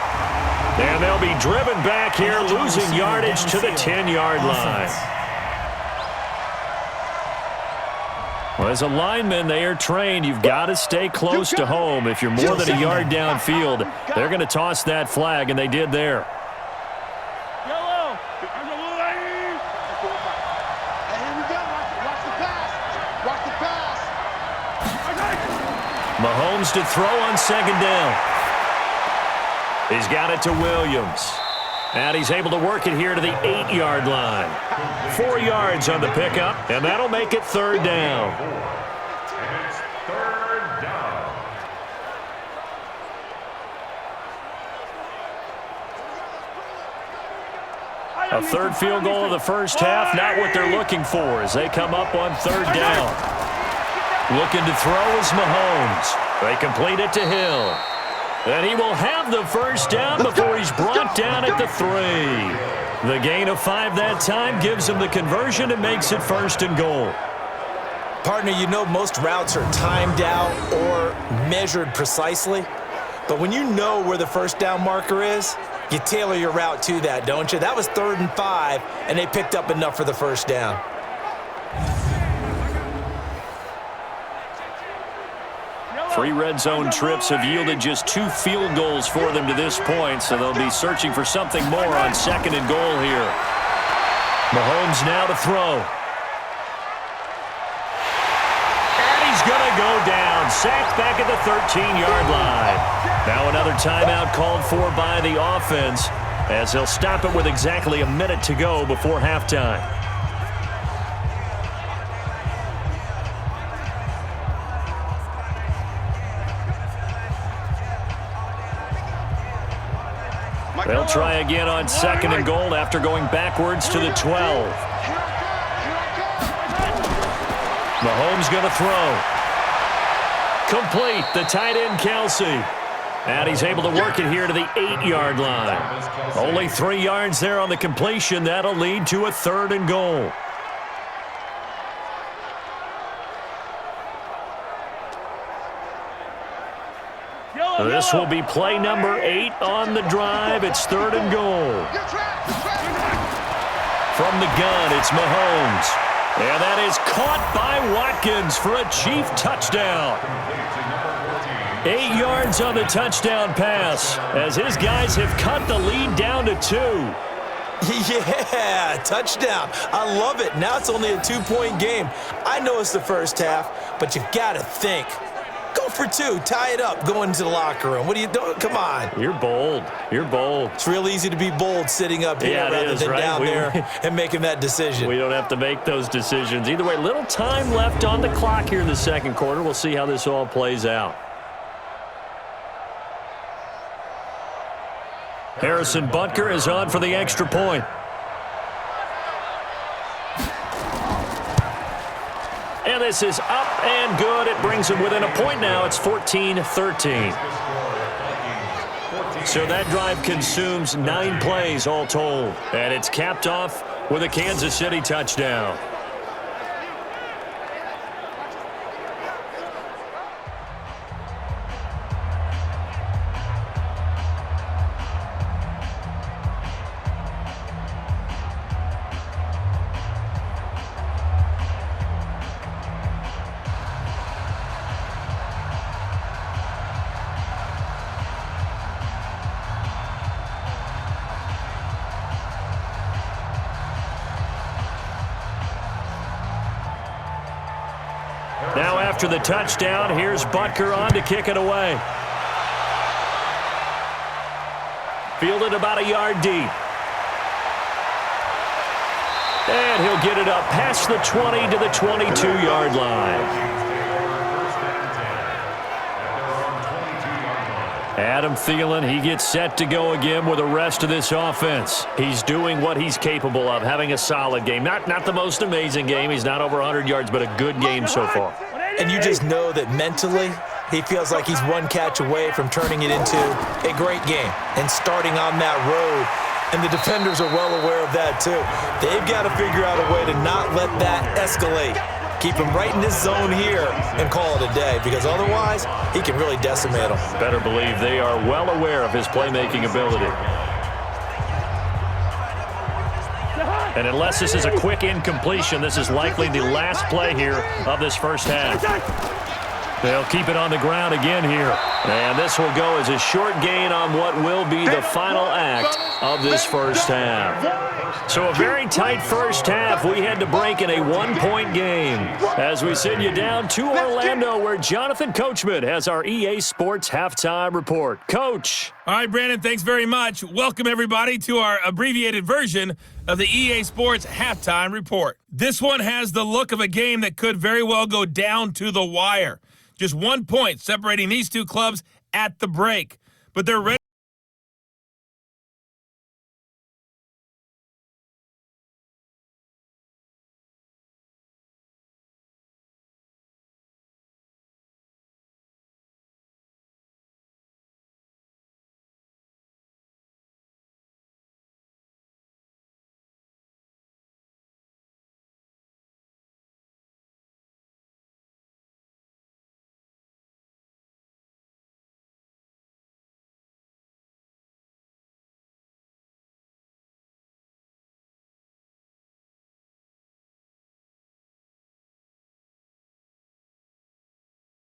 And they'll be driven back here, losing yardage to the 10-yard line. Well, as a lineman, they are trained. You've got to stay close to home. If you're more than a yard downfield, they're going to toss that flag, and they did there. Mahomes to throw on 2nd down. He's got it to Williams. And he's able to work it here to the 8-yard line. 4 yards on the pickup, and that'll make it 3rd down. And it's 3rd down. A 3rd field goal of the first half, not what they're looking for as they come up on 3rd down. Looking to throw is Mahomes. They complete it to Hill. And he will have the 1st down before he's brought down at the 3. The gain of 5 that time gives him the conversion and makes it 1st and goal. Partner, you know most routes are timed out or measured precisely. But when you know where the 1st down marker is, you tailor your route to that, don't you? That was 3rd and 5, and they picked up enough for the 1st down. Three red zone trips have yielded just 2 field goals for them to this point, so they'll be searching for something more on 2nd and goal here. Mahomes now to throw. And he's going to go down. Sacked back at the 13-yard line. Now another timeout called for by the offense as they'll stop it with exactly a minute to go before halftime. They'll try again on 2nd and goal after going backwards to the 12. Mahomes going to throw. Complete. The tight end, Kelsey. And he's able to work it here to the 8-yard line. Only 3 yards there on the completion. That'll lead to a 3rd and goal. This will be play number 8 on the drive. It's 3rd and goal. From the gun, it's Mahomes. And that is caught by Watkins for a Chief touchdown. 8 yards on the touchdown pass as his guys have cut the lead down to 2. Yeah, touchdown. I love it. Now it's only a 2-point game. I know it's the first half, but you've got to think. Go for 2. Tie it up. Go into the locker room. What are you doing? Come on. You're bold. You're bold. It's real easy to be bold sitting up here rather than down there and making that decision. We don't have to make those decisions. Either way, little time left on the clock here in the second quarter. We'll see how this all plays out. Harrison Butker is on for the extra point. And this is up and good. It brings him within a point now. It's 14-13. So that drive consumes 9 plays all told. And it's capped off with a Kansas City touchdown. Now after the touchdown, here's Butker on to kick it away. Fielded about a yard deep. And he'll get it up past the 20 to the 22-yard line. Adam Thielen, he gets set to go again with the rest of this offense. He's doing what he's capable of, having a solid game. Not the most amazing game. He's not over 100 yards, but a good game so far. And you just know that mentally, he feels like he's one catch away from turning it into a great game and starting on that road. And the defenders are well aware of that, too. They've got to figure out a way to not let that escalate. Keep him right in this zone here and call it a day, because otherwise he can really decimate them. Better believe they are well aware of his playmaking ability. And unless this is a quick incompletion, this is likely the last play here of this first half. They'll keep it on the ground again here. And this will go as a short gain on what will be the final act of this first half. So a very tight first half. We had to break in a 1-point game as we send you down to Orlando, where Jonathan Coachman has our EA Sports Halftime Report. Coach. All right, Brandon, thanks very much. Welcome, everybody, to our abbreviated version of the EA Sports Halftime Report. This one has the look of a game that could very well go down to the wire. Just 1 point separating these two clubs at the break. But they're ready.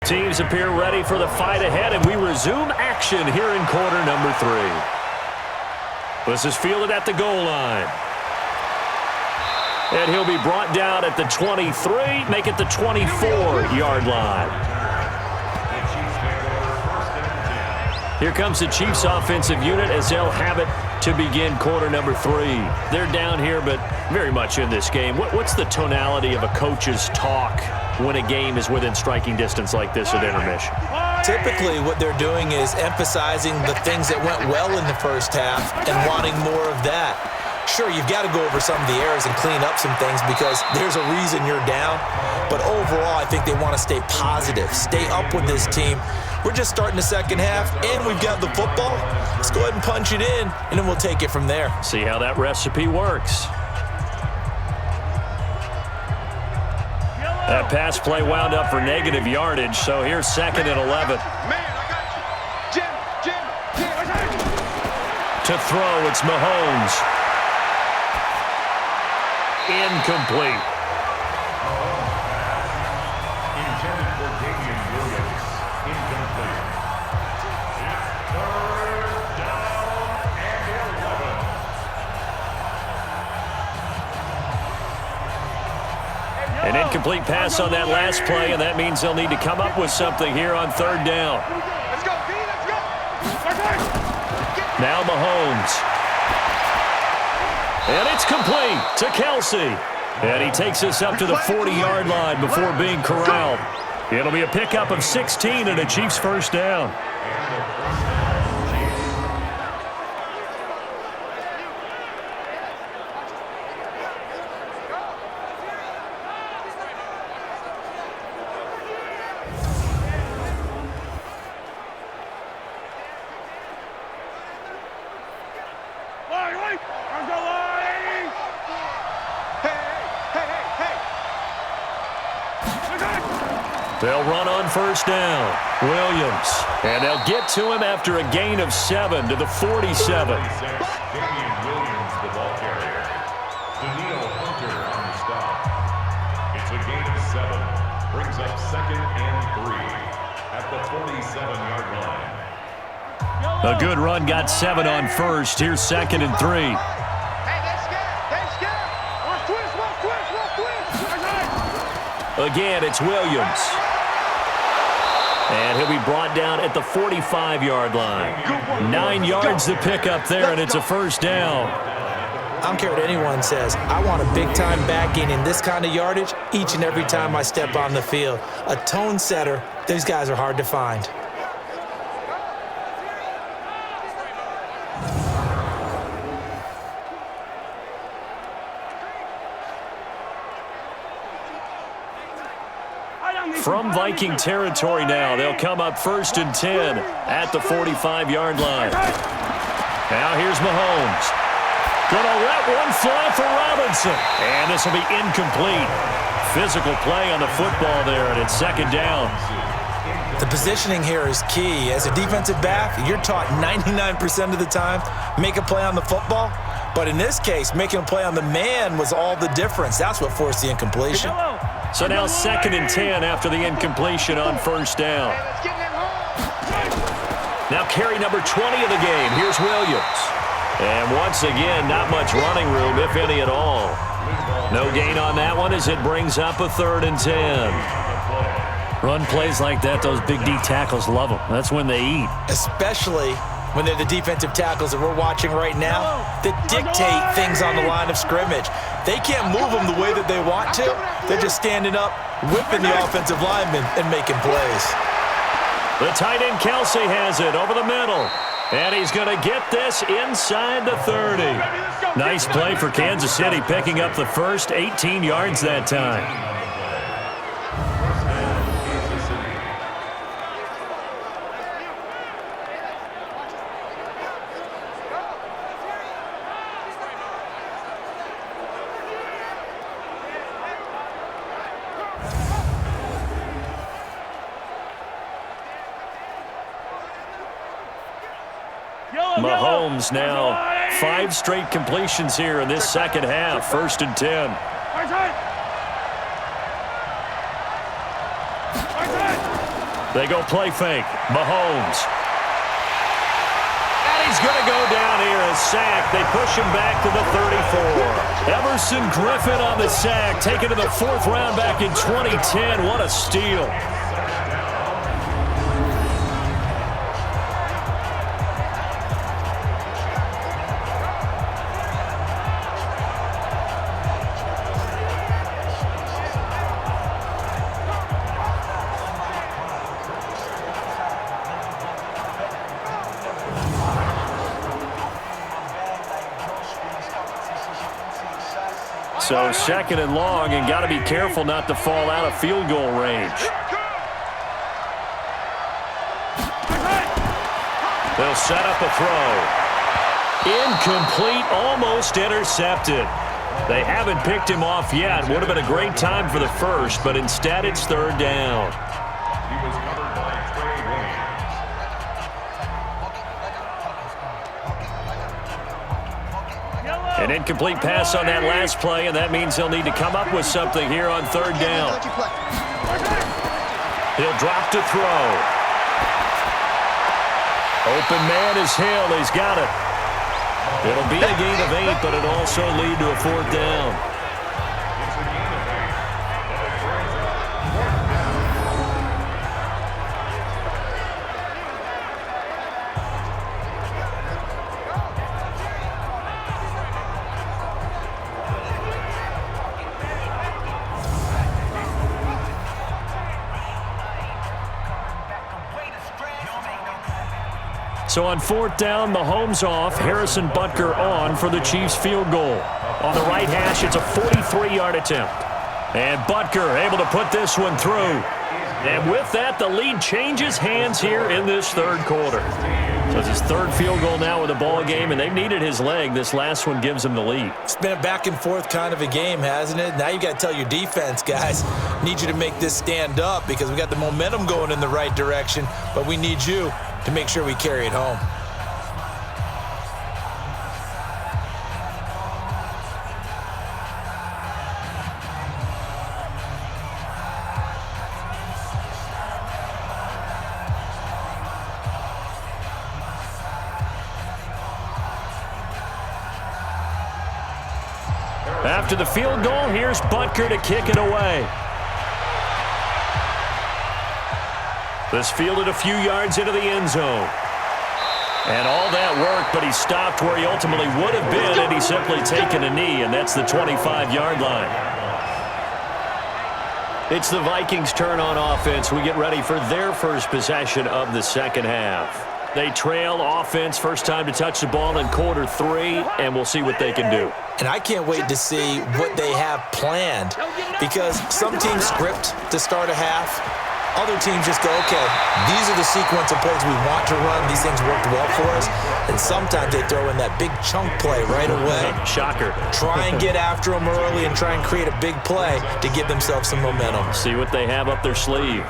Teams appear ready for the fight ahead, and we resume action here in quarter number 3. This is fielded at the goal line. And he'll be brought down at the 23, make it the 24-yard line. Here comes the Chiefs offensive unit as they'll have it to begin quarter number 3. They're down here, but very much in this game. What's the tonality of a coach's talk when a game is within striking distance like this at intermission? Typically, what they're doing is emphasizing the things that went well in the first half and wanting more of that. Sure, you've got to go over some of the errors and clean up some things because there's a reason you're down. But overall, I think they want to stay positive, stay up with this team. We're just starting the second half, and we've got the football. Let's go ahead and punch it in, and then we'll take it from there. See how that recipe works. That pass play wound up for negative yardage, so here's 2nd and 11. Man, I got you. Jim. To throw, it's Mahomes. Incomplete. Intended for Damian Williams. Incomplete. It's 3rd down and 11. An incomplete pass on that last play, and that means they'll need to come up with something here on 3rd down. Let's go, B, let's go. Now Mahomes. And it's complete to Kelsey. And he takes us up to the 40-yard line before being corralled. It'll be a pickup of 16 and a Chiefs first down. They'll run on first down. Williams. And they'll get to him after a gain of 7 to the 47. Damian Williams, the ball carrier. Daniil Hunter on the stop. It's a gain of 7. Brings up 2nd and 3 at the 47-yard line. A good run got 7 on first. Here's 2nd and 3. Hey, they scared. Watch twist. Again, it's Williams. And he'll be brought down at the 45-yard line. 9 yards to pick up there, and it's a first down. I don't care what anyone says. I want a big-time back in this kind of yardage each and every time I step on the field. A tone setter, these guys are hard to find. From Viking territory now, they'll come up 1st and 10 at the 45-yard line. Now here's Mahomes. Gonna let one fly for Robinson. And this will be incomplete. Physical play on the football there, and it's 2nd down. The positioning here is key. As a defensive back, you're taught 99% of the time, make a play on the football. But in this case, making a play on the man was all the difference. That's what forced the incompletion. So now 2nd and 10 after the incompletion on first down. Now carry number 20 of the game. Here's Williams. And once again, not much running room, if any at all. No gain on that one as it brings up a 3rd and 10. Run plays like that, those big D tackles love them. That's when they eat. Especially when they're the defensive tackles that we're watching right now that dictate things on the line of scrimmage. They can't move them the way that they want to. They're just standing up, whipping the offensive linemen and making plays. The tight end Kelsey has it over the middle. And he's going to get this inside the 30. Nice play for Kansas City, picking up the first 18 yards that time. Mahomes now 5 straight completions here in this second half. 1st and 10. They go play fake. Mahomes. And he's going to go down here, a sack. They push him back to the 34. Everson Griffin on the sack, taken to the 4th round back in 2010. What a steal. So second and long, and got to be careful not to fall out of field goal range. They'll set up a throw. Incomplete, almost intercepted. They haven't picked him off yet. Would have been a great time for the first, but instead it's third down. He was covered by Trey Williams. An incomplete pass on that last play, and that means they'll need to come up with something here on third down. He'll drop to throw. Open man is Hill. He's got it. It'll be a gain of 8, but it'll also lead to a fourth down. It's a gain of 8. That brings up So on fourth down, Mahomes off, Harrison Butker on for the Chiefs field goal. On the right hash, it's a 43-yard attempt. And Butker able to put this one through. And with that, the lead changes hands here in this third quarter. So it's his third field goal now with the ball game, and they've needed his leg. This last one gives him the lead. It's been a back-and-forth kind of a game, hasn't it? Now you got to tell your defense, guys, need you to make this stand up because we got the momentum going in the right direction, but we need you to make sure we carry it home. After the field goal, here's Butker to kick it away. This fielded a few yards into the end zone. And all that work, but he stopped where he ultimately would have been had he simply taken a knee, and that's the 25-yard line. It's the Vikings' turn on offense. We get ready for their first possession of the second half. They trail offense, first time to touch the ball in quarter 3, and we'll see what they can do. And I can't wait to see what they have planned because some teams script to start a half. Other teams just go, okay, these are the sequence of plays we want to run. These things worked well for us. And sometimes they throw in that big chunk play right away. Shocker. Try and get after them early and try and create a big play to give themselves some momentum. See what they have up their sleeve.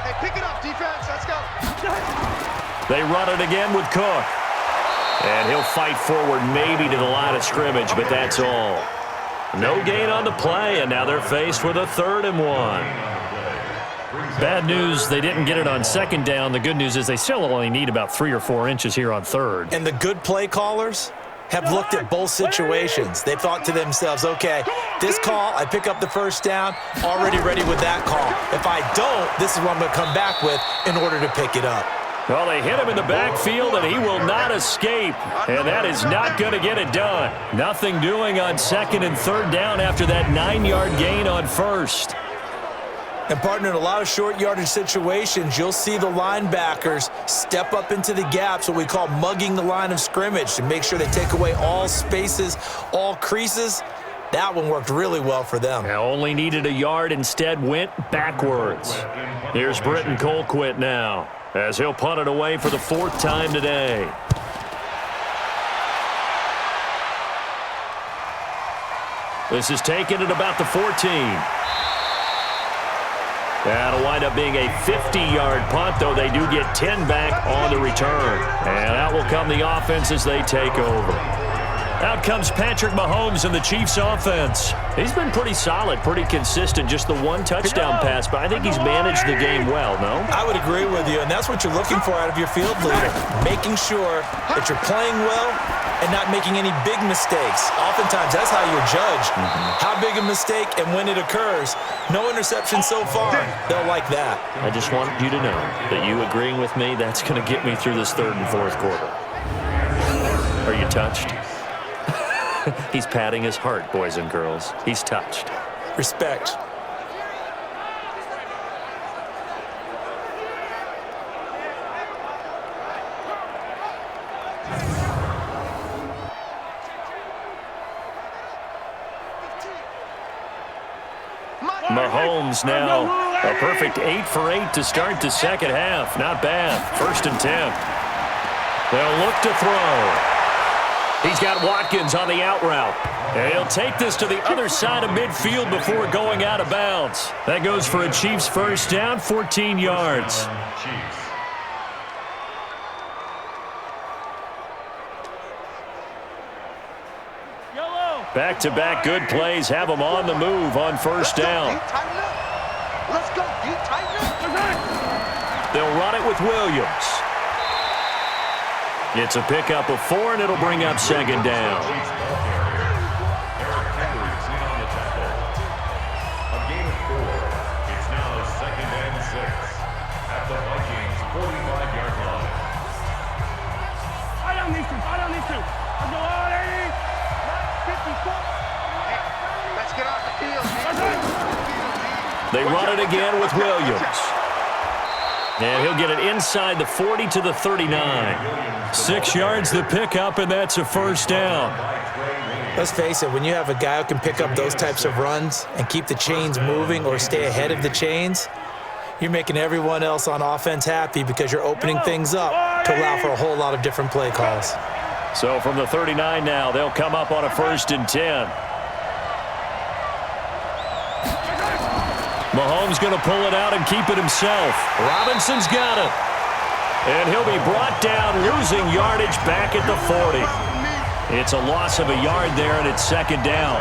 Hey, pick it up, defense. Let's go. They run it again with Cook. And he'll fight forward maybe to the line of scrimmage, but that's all. No gain on the play, and now they're faced with a 3rd and 1. Bad news, they didn't get it on second down. The good news is they still only need about 3 or 4 inches here on third. And the good play callers have looked at both situations. They've thought to themselves, okay, this call, I pick up the first down, already ready with that call. If I don't, this is what I'm going to come back with in order to pick it up. Well, they hit him in the backfield, and he will not escape. And that is not going to get it done. Nothing doing on second and third down after that 9-yard gain on first. And, partner, in a lot of short yardage situations, you'll see the linebackers step up into the gaps, what we call mugging the line of scrimmage, to make sure they take away all spaces, all creases. That one worked really well for them. Now only needed a yard, instead went backwards. Here's Britton Colquitt now, as he'll punt it away for the 4th time today. This is taken at about the 14. That'll wind up being a 50-yard punt, though they do get 10 back on the return. And out will come the offense as they take over. Out comes Patrick Mahomes and the Chiefs offense. He's been pretty solid, pretty consistent, just the 1 touchdown pass, but I think he's managed the game well, no? I would agree with you, and that's what you're looking for out of your field leader, making sure that you're playing well and not making any big mistakes. Oftentimes, that's how you're judged. How big a mistake and when it occurs. No interception so far. They'll like that. I just want you to know that you agreeing with me, that's going to get me through this 3rd and 4th quarter. Are you touched? He's patting his heart, boys and girls. He's touched. Respect. Mahomes now a perfect 8 for 8 to start the second half. Not bad. 1st and 10. They'll look to throw. He's got Watkins on the out route. And he'll take this to the other side of midfield before going out of bounds. That goes for a Chiefs first down, 14 yards. Back-to-back good plays have them on the move on first down. Let's go. They'll run it with Williams. It's a pickup of 4, and it'll bring up second down. A gain of 4. It's now 2nd and 6 at the Vikings 45-yard line. I don't need to. I'll go on, 80. 54. Let's get off the field. They run it again with Williams. And he'll get it inside the 40 to the 39. 6 yards the pickup, and that's a first down. Let's face it, when you have a guy who can pick up those types of runs and keep the chains moving or stay ahead of the chains, you're making everyone else on offense happy because you're opening things up to allow for a whole lot of different play calls. So from the 39 now, they'll come up on a 1st and 10. Mahomes going to pull it out and keep it himself. Robinson's got it. And he'll be brought down, losing yardage back at the 40. It's a loss of a yard there, and it's second down.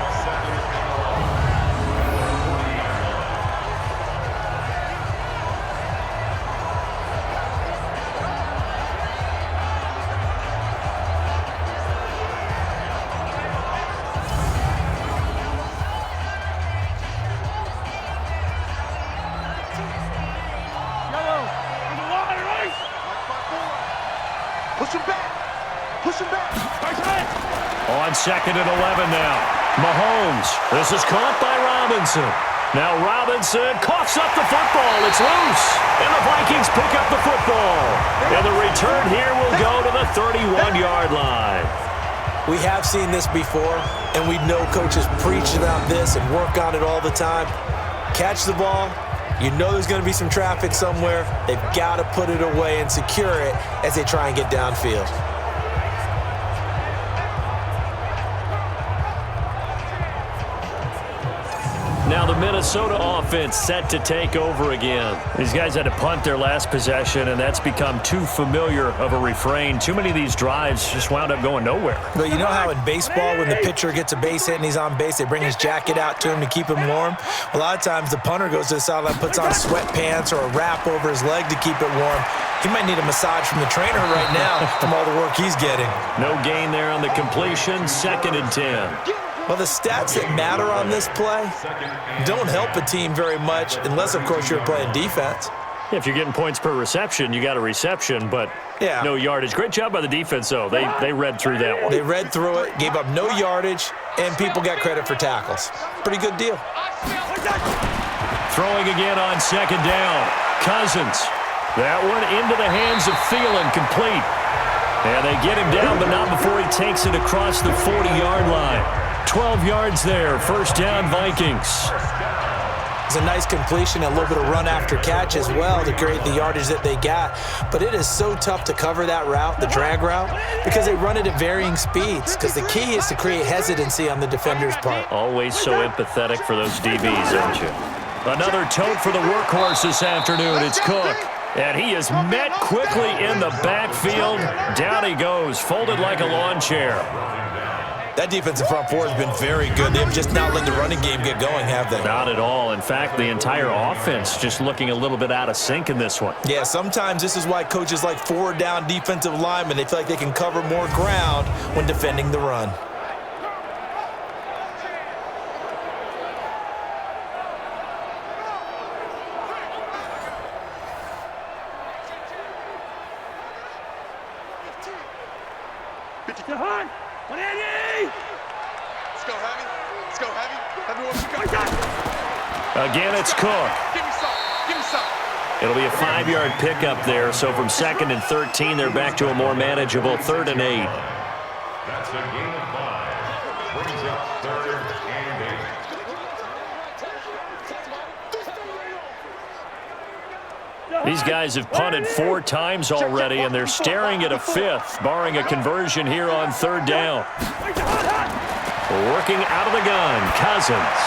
Push him back. On 2nd and 11 now. Mahomes. This is caught by Robinson. Now Robinson coughs up the football. It's loose. And the Vikings pick up the football. And the return here will go to the 31-yard line. We have seen this before, and we know coaches preach about this and work on it all the time. Catch the ball. You know there's going to be some traffic somewhere. They've got to put it away and secure it as they try and get downfield. Now the Minnesota offense set to take over again. These guys had to punt their last possession, and that's become too familiar of a refrain. Too many of these drives just wound up going nowhere. But you know how in baseball, when the pitcher gets a base hit and he's on base, they bring his jacket out to him to keep him warm? A lot of times the punter goes to the sideline, puts on sweatpants or a wrap over his leg to keep it warm. He might need a massage from the trainer right now from all the work he's getting. No gain there on the completion, 2nd and 10. Well, the stats that matter on this play don't help a team very much unless, of course, you're playing defense. If you're getting points per reception, you got a reception, but no yardage. Great job by the defense, though. They read through that one. They read through it, gave up no yardage, and people got credit for tackles. Pretty good deal. Throwing again on 2nd down. Cousins. That one into the hands of Thielen, complete. And they get him down, but not before he takes it across the 40-yard line. 12 yards there, first down Vikings. It's a nice completion, a little bit of run after catch as well to create the yardage that they got. But it is so tough to cover that route, the drag route, because they run it at varying speeds. Because the key is to create hesitancy on the defender's part. Always so empathetic for those DBs, aren't you? Another tote for the workhorse this afternoon. It's Cook. And he is met quickly in the backfield. Down he goes, folded like a lawn chair. That defensive front four has been very good. They've just not let the running game get going, have they? Not at all. In fact, the entire offense just looking a little bit out of sync in this one. Yeah, sometimes this is why coaches like forward down defensive linemen. They feel like they can cover more ground when defending the run. Again, it's Cook. It'll be a 5-yard pickup there, so from 2nd and 13, they're back to a more manageable 3rd and 8. That's a gain of 5. Brings up 3rd and These guys have punted 4 times already, and they're staring at a 5th, barring a conversion here on 3rd down. Working out of the gun, Cousins.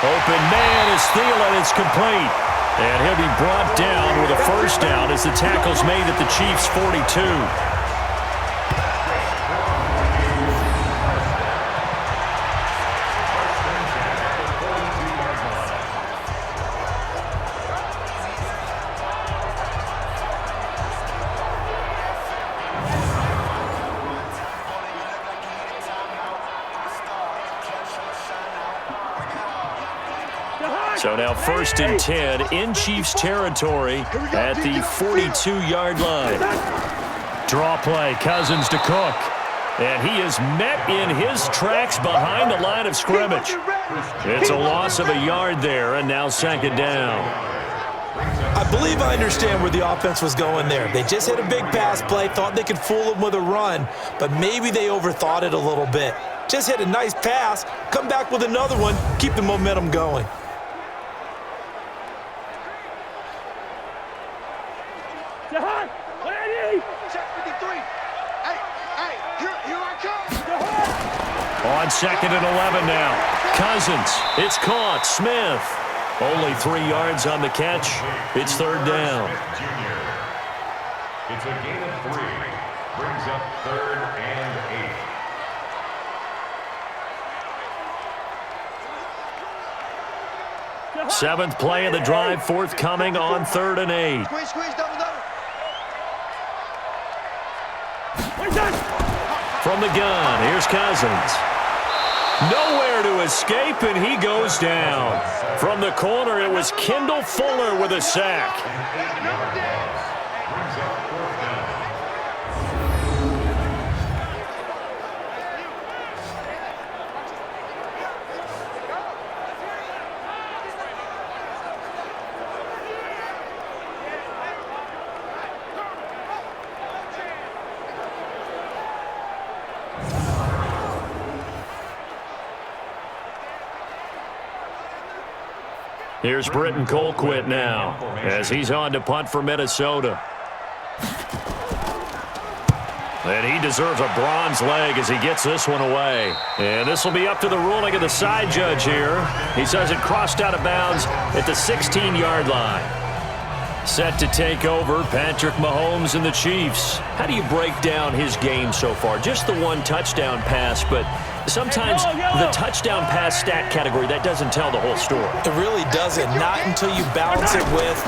Open man is Thielen. It's complete. And he'll be brought down with a 1st down as the tackle's made at the Chiefs' 42. So now 1st and 10 in Chiefs territory at the 42-yard line. Draw play, Cousins to Cook. And he is met in his tracks behind the line of scrimmage. It's a loss of a yard there, and now 2nd down. I believe I understand where the offense was going there. They just hit a big pass play, thought they could fool him with a run, but maybe they overthought it a little bit. Just hit a nice pass, come back with another one, keep the momentum going. Check 53. Hey, here I come. On 2nd and 11 now. Cousins, it's caught. Smith, only 3 yards on the catch. It's 3rd down. It's a gain of 3. Brings up 3rd and 8. 7th play of the drive, forthcoming on 3rd and 8. Squeeze, double. From the gun, here's Cousins. Nowhere to escape, and he goes down. From the corner, it was Kendall Fuller with a sack. Here's Britton Colquitt now as he's on to punt for Minnesota. And he deserves a bronze leg as he gets this one away. And this will be up to the ruling of the side judge here. He says it crossed out of bounds at the 16-yard line. Set to take over, Patrick Mahomes and the Chiefs. How do you break down his game so far? Just the 1 touchdown pass, but sometimes the touchdown pass stat category, that doesn't tell the whole story. It really doesn't, not until you balance it with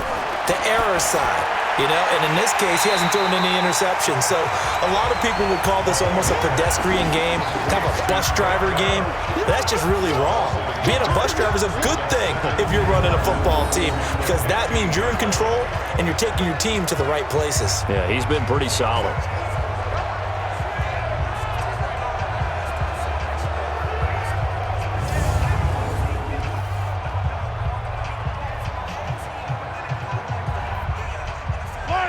the error side, you know, and in this case, he hasn't thrown any interceptions. So a lot of people would call this almost a pedestrian game, kind of a bus driver game. That's just really wrong. Being a bus driver is a good thing if you're running a football team, because that means you're in control and you're taking your team to the right places. Yeah, he's been pretty solid.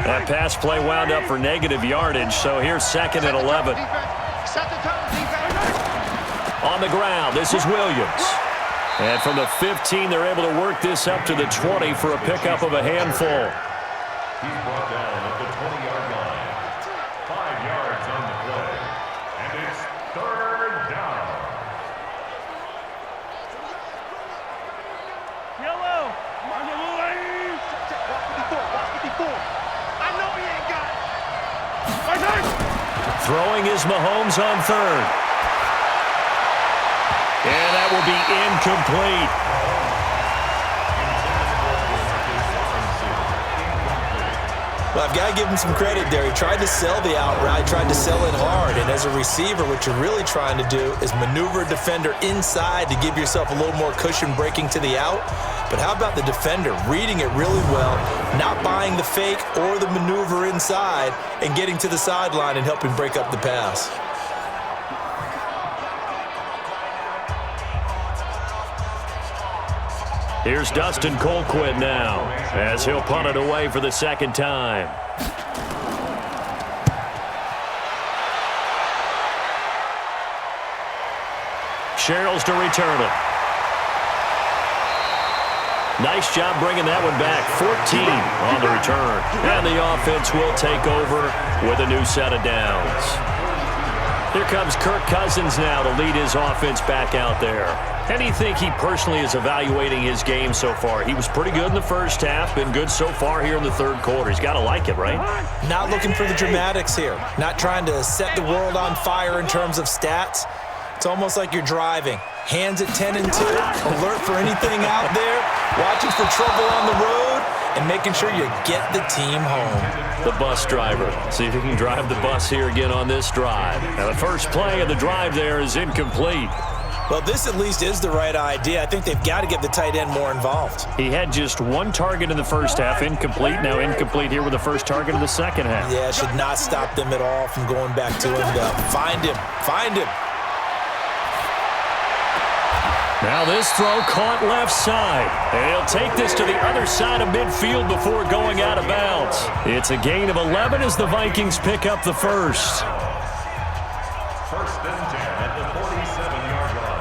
That pass play wound up for negative yardage, so here's 2nd and 11. On the ground, this is Williams. And from the 15, they're able to work this up to the 20 for a pickup of a handful. He's brought down at the 20-yard line. 5 yards on the play. And it's 3rd down. Yellow. On the lane. Watch 54. I know he ain't got it. Throwing is Mahomes on 3rd. And that will be incomplete. Well, I've got to give him some credit there. He tried to sell the out route, tried to sell it hard. And as a receiver, what you're really trying to do is maneuver a defender inside to give yourself a little more cushion breaking to the out. But how about the defender reading it really well, not buying the fake or the maneuver inside, and getting to the sideline and helping break up the pass? Here's Dustin Colquitt now as he'll punt it away for the 2nd time. Sherrills to return it. Nice job bringing that one back. 14 on the return. And the offense will take over with a new set of downs. Here comes Kirk Cousins now to lead his offense back out there. How do you think he personally is evaluating his game so far? He was pretty good in the first half, been good so far here in the third quarter. He's got to like it, right? Not looking for the dramatics here. Not trying to set the world on fire in terms of stats. It's almost like you're driving. Hands at 10 and 2, alert for anything out there, watching for trouble on the road, and making sure you get the team home. The bus driver. See if he can drive the bus here again on this drive. Now, the first play of the drive there is incomplete. Well, this at least is the right idea. I think they've got to get the tight end more involved. He had just one target in the first half, incomplete. Now incomplete here with the first target of the second half. Yeah, should not stop them at all from going back to him. Find him. Find him. Now this throw caught left side. And he'll take this to the other side of midfield before going out of bounds. It's a gain of 11 as the Vikings pick up the first. First and 10 at the 47-yard line.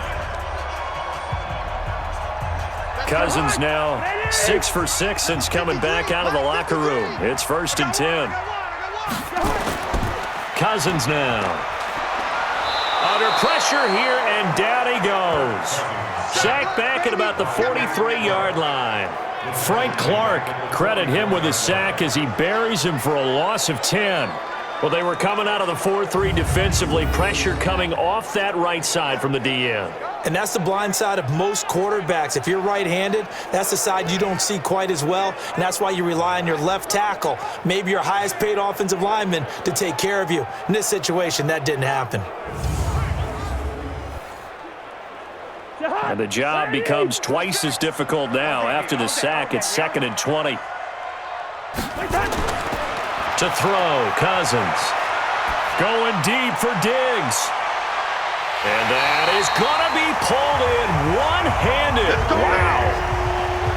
Cousins now 6 for 6 since coming back out of the locker room. It's first and 10. Cousins now. Under pressure here, and down he goes. Sacked back at about the 43-yard line. Frank Clark, credit him with a sack as he buries him for a loss of 10. Well, they were coming out of the 4-3 defensively. Pressure coming off that right side from the DN. And that's the blind side of most quarterbacks. If you're right-handed, that's the side you don't see quite as well, and that's why you rely on your left tackle, maybe your highest-paid offensive lineman, to take care of you. In this situation, that didn't happen. And the job becomes twice as difficult now after the sack. It's second and 20. To throw, Cousins. Going deep for Diggs. And that is going to be pulled in one-handed. Wow.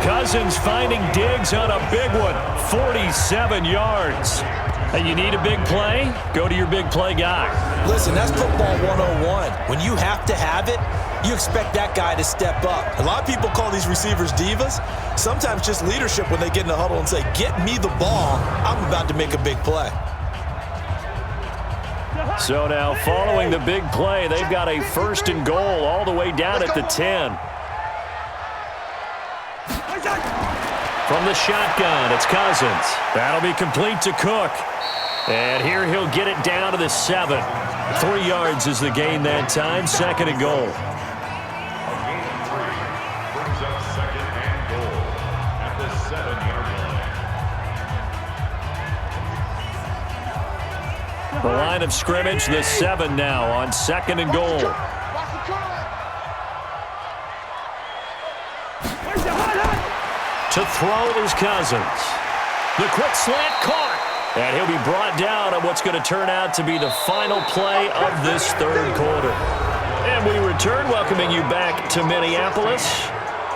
Cousins finding Diggs on a big one. 47 yards. Hey, you need a big play? Go to your big play guy. Listen, that's football 101. When you have to have it, you expect that guy to step up. A lot of people call these receivers divas. Sometimes just leadership when they get in the huddle and say, get me the ball. I'm about to make a big play. So now following the big play, they've got a first and goal all the way down at the 10. From the shotgun, it's Cousins. That'll be complete to Cook. And here he'll get it down to the 7. 3 yards is the gain that time, second and goal. Brings up second and goal at the 7-yard line. The line of scrimmage, the 7 now on second and goal. To throw is Cousins. The quick slant caught. And he'll be brought down on what's going to turn out to be the final play of this third quarter. And we return, welcoming you back to Minneapolis.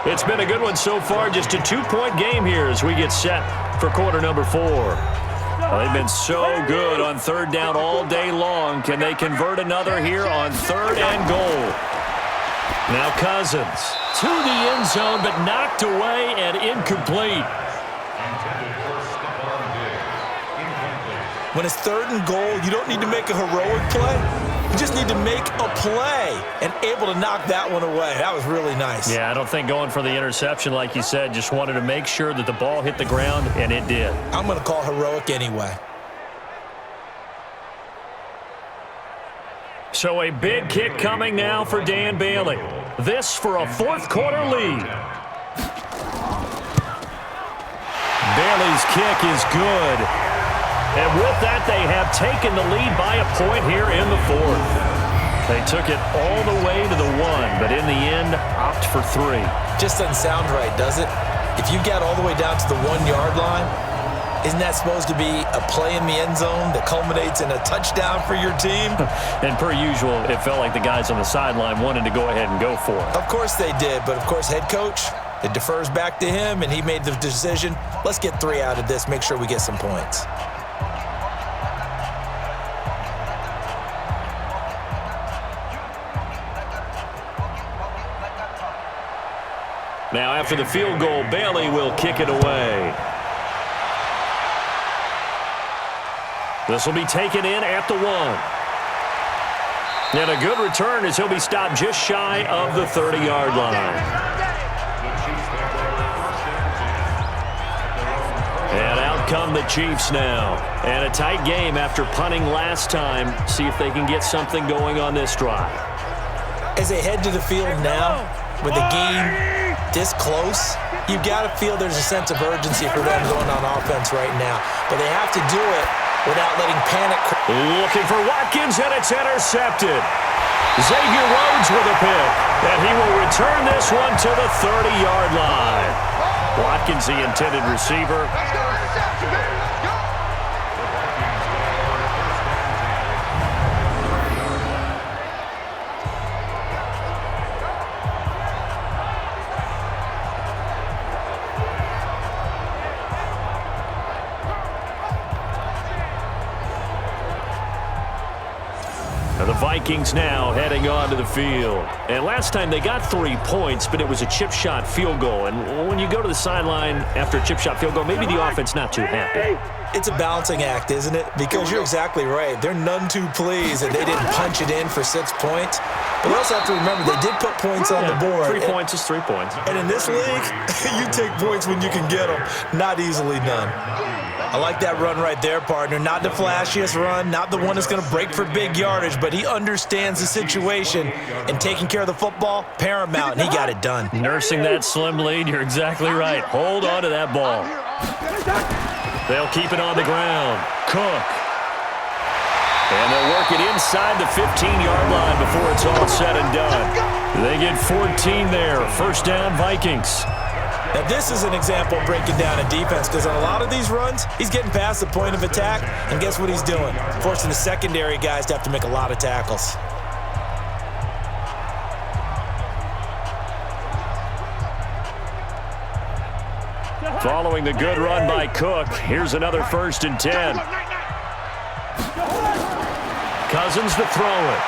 It's been a good one so far, just a 2-point game here as we get set for quarter number 4. Well, they've been so good on third down all day long. Can they convert another here on third and goal? Now Cousins to the end zone, but knocked away and incomplete. When it's third and goal, you don't need to make a heroic play. You just need to make a play and able to knock that one away. That was really nice. Yeah, I don't think going for the interception, like you said, just wanted to make sure that the ball hit the ground, and it did. I'm going to call heroic anyway. So a big kick coming now for Dan Bailey. This for a fourth quarter lead. Bailey's kick is good. And with that, they have taken the lead by a point here in the fourth. They took it all the way to the 1, but in the end, opt for 3. Just doesn't sound right, does it? If you get all the way down to the 1-yard line, isn't that supposed to be a play in the end zone that culminates in a touchdown for your team? And per usual, it felt like the guys on the sideline wanted to go ahead and go for it. Of course they did, but of course head coach, it defers back to him, and he made the decision. Let's get 3 out of this, make sure we get some points. Now after the field goal, Bailey will kick it away. This will be taken in at the 1. And a good return as he'll be stopped just shy of the 30-yard line. And out come the Chiefs now. And a tight game after punting last time. See if they can get something going on this drive. As they head to the field now, with the game this close, you've got to feel there's a sense of urgency for them going on offense right now. But they have to do it without letting panic. Looking for Watkins, and it's intercepted. Xavier Rhodes with a pick, and he will return this one to the 30-yard line. Watkins, the intended receiver. The Vikings now heading onto the field. And last time they got 3 points, but it was a chip shot field goal. And when you go to the sideline after a chip shot field goal, maybe the offense not too happy. It's a balancing act, isn't it? Because you're exactly right. They're none too pleased that they didn't punch it in for 6 points. But we also have to remember they did put points on the board. 3 points is 3 points. And in this league, you take points when you can get them. Not easily done. I like that run right there, partner. Not the flashiest run, not the one that's going to break for big yardage, but he understands the situation, and taking care of the football, paramount, and he got it done. Nursing that slim lead, you're exactly right. Hold on to that ball. They'll keep it on the ground. Cook. And they'll work it inside the 15-yard line before it's all said and done. They get 14 there. First down, Vikings. Now, this is an example of breaking down a defense because on a lot of these runs, he's getting past the point of attack, and guess what he's doing? Forcing the secondary guys to have to make a lot of tackles. Following the good run by Cook, here's another 1st and 10. Cousins to throw it.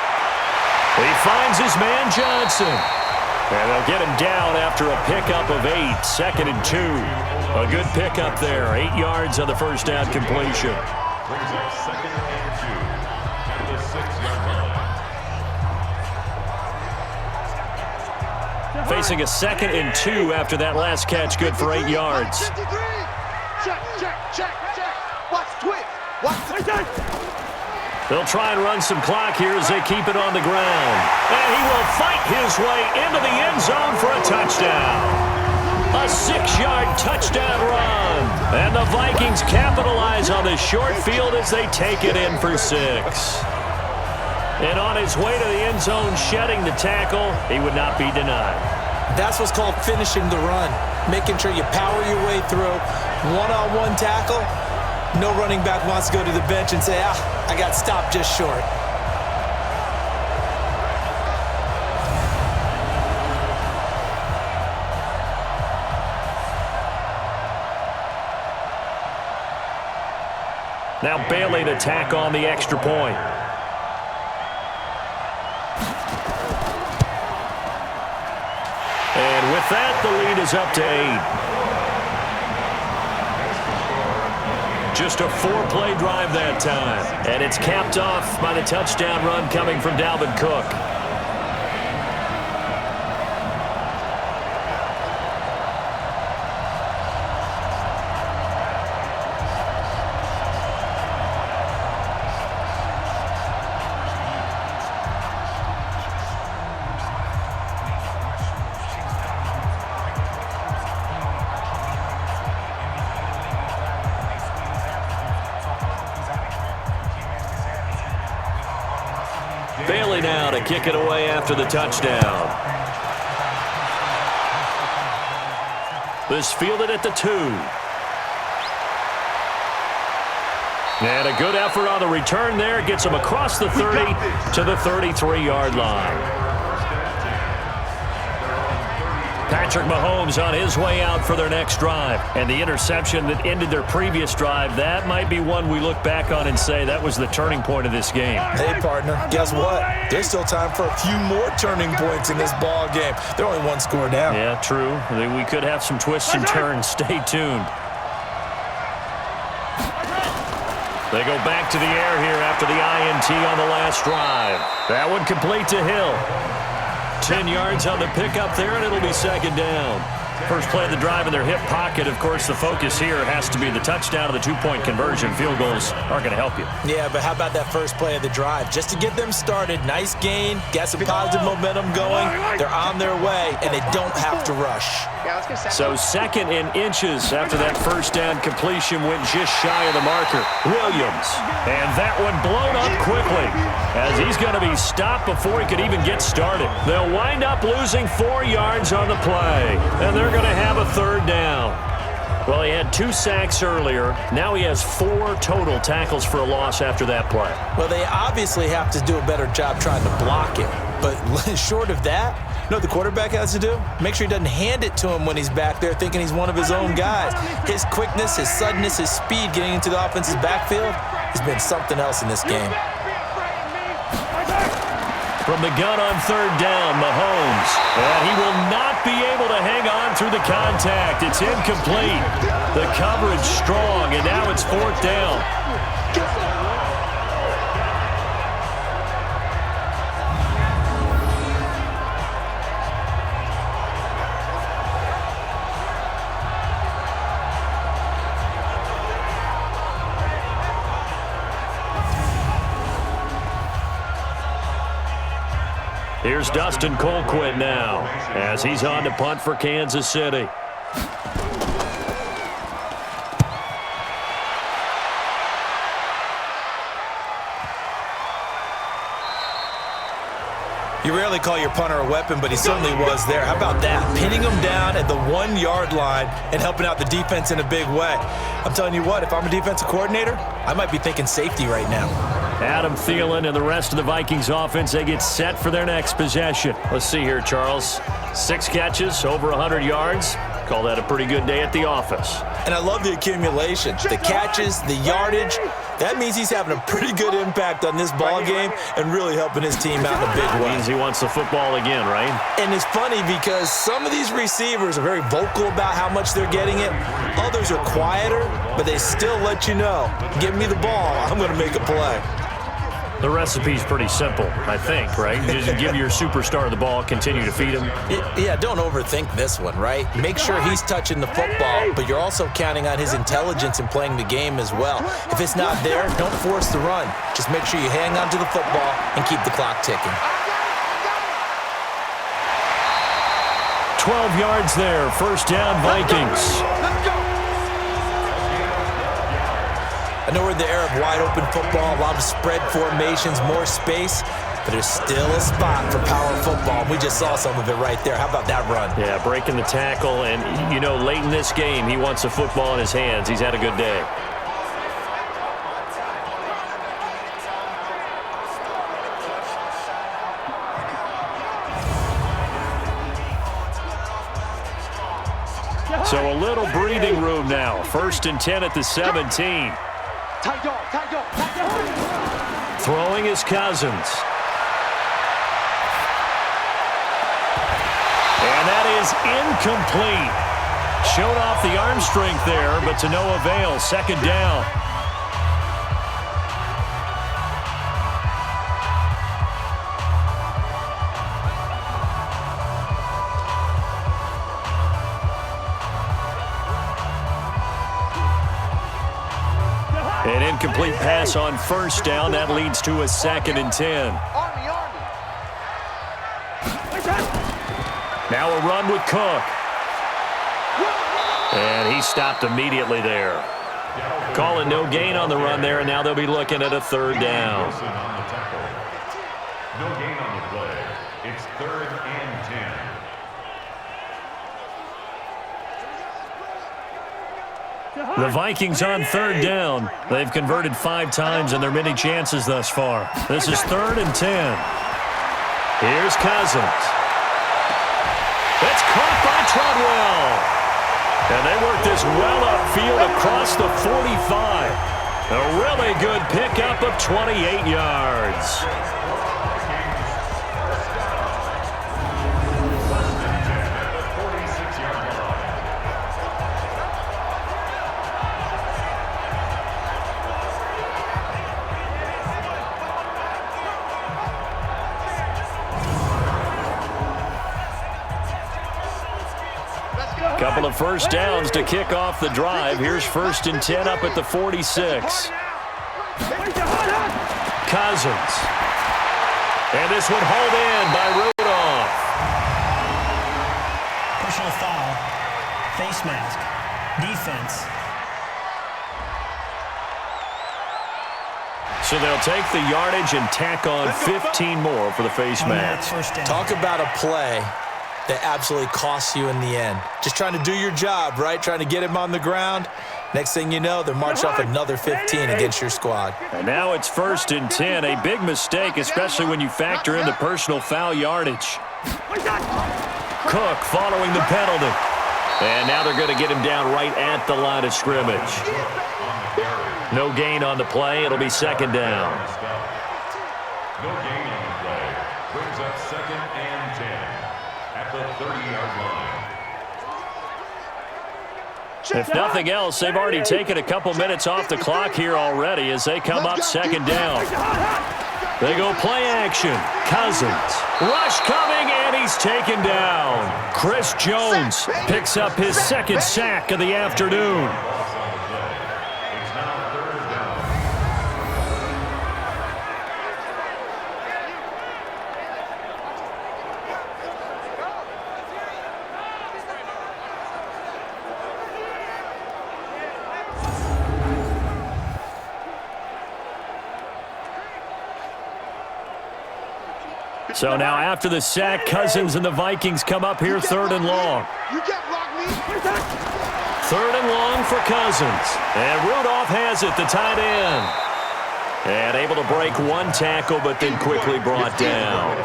He finds his man Johnson. And they'll get him down after a pickup of 8, 2nd and 2. A good pickup there, 8 yards on the first down completion. Brings up 2nd and 2 at the 6-yard line. Facing a 2nd and 2 after that last catch, good for 8 yards. Check, check, check, check. Watch twitch. Watch the They'll try and run some clock here as they keep it on the ground. And he will fight his way into the end zone for a touchdown. A 6-yard touchdown run. And the Vikings capitalize on the short field as they take it in for 6. And on his way to the end zone, shedding the tackle, he would not be denied. That's what's called finishing the run. Making sure you power your way through. One-on-one tackle. No running back wants to go to the bench and say, I got stopped just short. Now Bailey to tack on the extra point. And with that, the lead is up to 8. Just a 4-play drive that time. And it's capped off by the touchdown run coming from Dalvin Cook. Bailey now to kick it away after the touchdown. This fielded at the 2. And a good effort on the return there. Gets him across the 30 to the 33-yard line. Patrick Mahomes on his way out for their next drive. And the interception that ended their previous drive, that might be one we look back on and say that was the turning point of this game. Hey, partner, guess what? There's still time for a few more turning points in this ball game. They're only one score down. Yeah, true. We could have some twists and turns. Stay tuned. They go back to the air here after the INT on the last drive. That one complete to Hill. 10 yards on the pickup there, and it'll be second down. First play of the drive in their hip pocket. Of course, the focus here has to be the touchdown of the two-point conversion. Field goals aren't going to help you. Yeah, but how about that first play of the drive? Just to get them started, nice gain, got some positive momentum going. They're on their way, and they don't have to rush. So second and inches after that first down completion went just shy of the marker. Williams. And that one blown up quickly as he's going to be stopped before he could even get started. They'll wind up losing 4 yards on the play, and they're going to have a third down. Well, he had 2 sacks earlier. Now he has 4 total tackles for a loss after that play. Well, they obviously have to do a better job trying to block it. But short of that, you know what the quarterback has to do? Make sure he doesn't hand it to him when he's back there thinking he's one of his own guys. His quickness, his suddenness, his speed getting into the offense's backfield has been something else in this game. From the gun on third down, Mahomes. And he will not be able to hang on through the contact. It's incomplete. The coverage strong, and now it's fourth down. Here's Dustin Colquitt now as he's on to punt for Kansas City. You rarely call your punter a weapon, but he certainly was there. How about that? Pinning him down at the 1-yard line and helping out the defense in a big way. I'm telling you what, if I'm a defensive coordinator, I might be thinking safety right now. Adam Thielen and the rest of the Vikings offense, they get set for their next possession. Let's see here, Charles. 6 catches, over 100 yards. Call that a pretty good day at the office. And I love the accumulation. The catches, the yardage. That means he's having a pretty good impact on this ball game and really helping his team out in a big way. Means he wants the football again, right? And it's funny because some of these receivers are very vocal about how much they're getting it. Others are quieter, but they still let you know, give me the ball, I'm going to make a play. The recipe's pretty simple, I think, right? Just give your superstar the ball, continue to feed him. Yeah, don't overthink this one, right? Make sure he's touching the football, but you're also counting on his intelligence in playing the game as well. If it's not there, don't force the run. Just make sure you hang on to the football and keep the clock ticking. 12 yards there, first down Vikings. I know we're in the era of wide-open football, a lot of spread formations, more space, but there's still a spot for power football. We just saw some of it right there. How about that run? Yeah, breaking the tackle, and, you know, late in this game, he wants the football in his hands. He's had a good day. So a little breathing room now. First and 10 at the 17. Throwing is Cousins. And that is incomplete. Showed off the arm strength there, but to no avail. Second down. An incomplete pass on first down. That leads to a second and 10. Now a run with Cook. And he stopped immediately there. Calling no gain on the run there, and now they'll be looking at a third down. No gain on the play. It's 3rd and 10. The Vikings on third down. They've converted 5 times in their many chances thus far. This is 3rd and 10. Here's Cousins. It's caught by And they work this well upfield across the 45. A really good pickup of 28 yards. Couple of first downs to kick off the drive. Here's 1st and 10 up at the 46. Cousins. And this one hauled in by Rudolph. Personal foul. Face mask. Defense. So they'll take the yardage and tack on 15 more for the face mask. Talk about a play that absolutely costs you in the end. Just trying to do your job, right? Trying to get him on the ground. Next thing you know, they're marching off another 15 against your squad. And now it's 1st and 10. A big mistake, especially when you factor in the personal foul yardage. Cook following the penalty. And now they're going to get him down right at the line of scrimmage. No gain on the play. It'll be 2nd down. No gain on the play. Brings up 2nd and 10 at the 30-yard line. If nothing else, they've already taken a couple minutes off the clock here already as they come up 2nd down. They go play action. Cousins. Rush coming, and he's taken down. Chris Jones picks up his 2nd sack of the afternoon. So now after the sack, Cousins and the Vikings come up here 3rd and long. 3rd and long for Cousins. And Rudolph has it, the tight end. And able to break one tackle, but then quickly brought down.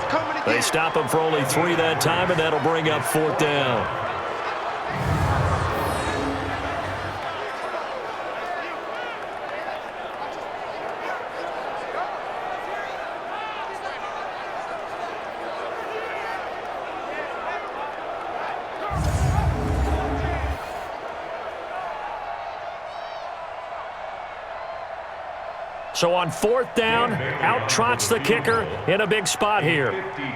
They stop him for only 3 that time, and that'll bring up 4th down. So on 4th down, out trots the kicker in a big spot here.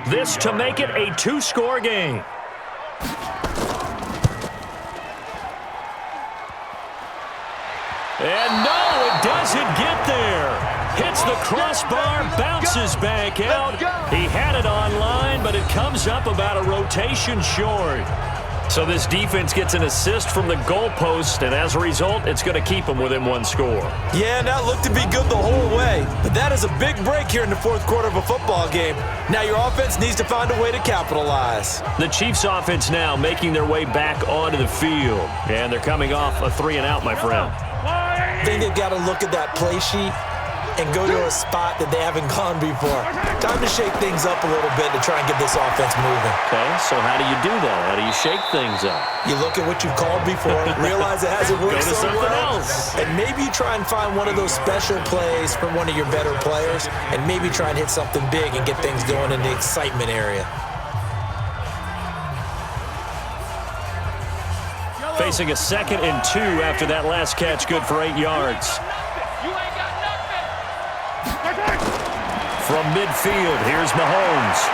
This to make it a 2-score game. And no, it doesn't get there. Hits the crossbar, bounces back out. He had it online, but it comes up about a rotation short. So this defense gets an assist from the goalpost, and as a result, it's going to keep them within 1 score. Yeah, and that looked to be good the whole way. But that is a big break here in the 4th quarter of a football game. Now your offense needs to find a way to capitalize. The Chiefs' offense now making their way back onto the field. And they're coming off a 3-and-out, my friend. I think they've got to look at that play sheet and go to a spot that they haven't gone before. Time to shake things up a little bit to try and get this offense moving. Okay, so how do you do that? How do you shake things up? You look at what you've called before, realize it hasn't worked so well, else. and maybe you try and find one of those special plays from one of your better players, and maybe try and hit something big and get things going in the excitement area. Facing a 2nd and 2 after that last catch, good for 8 yards. From midfield, here's Mahomes.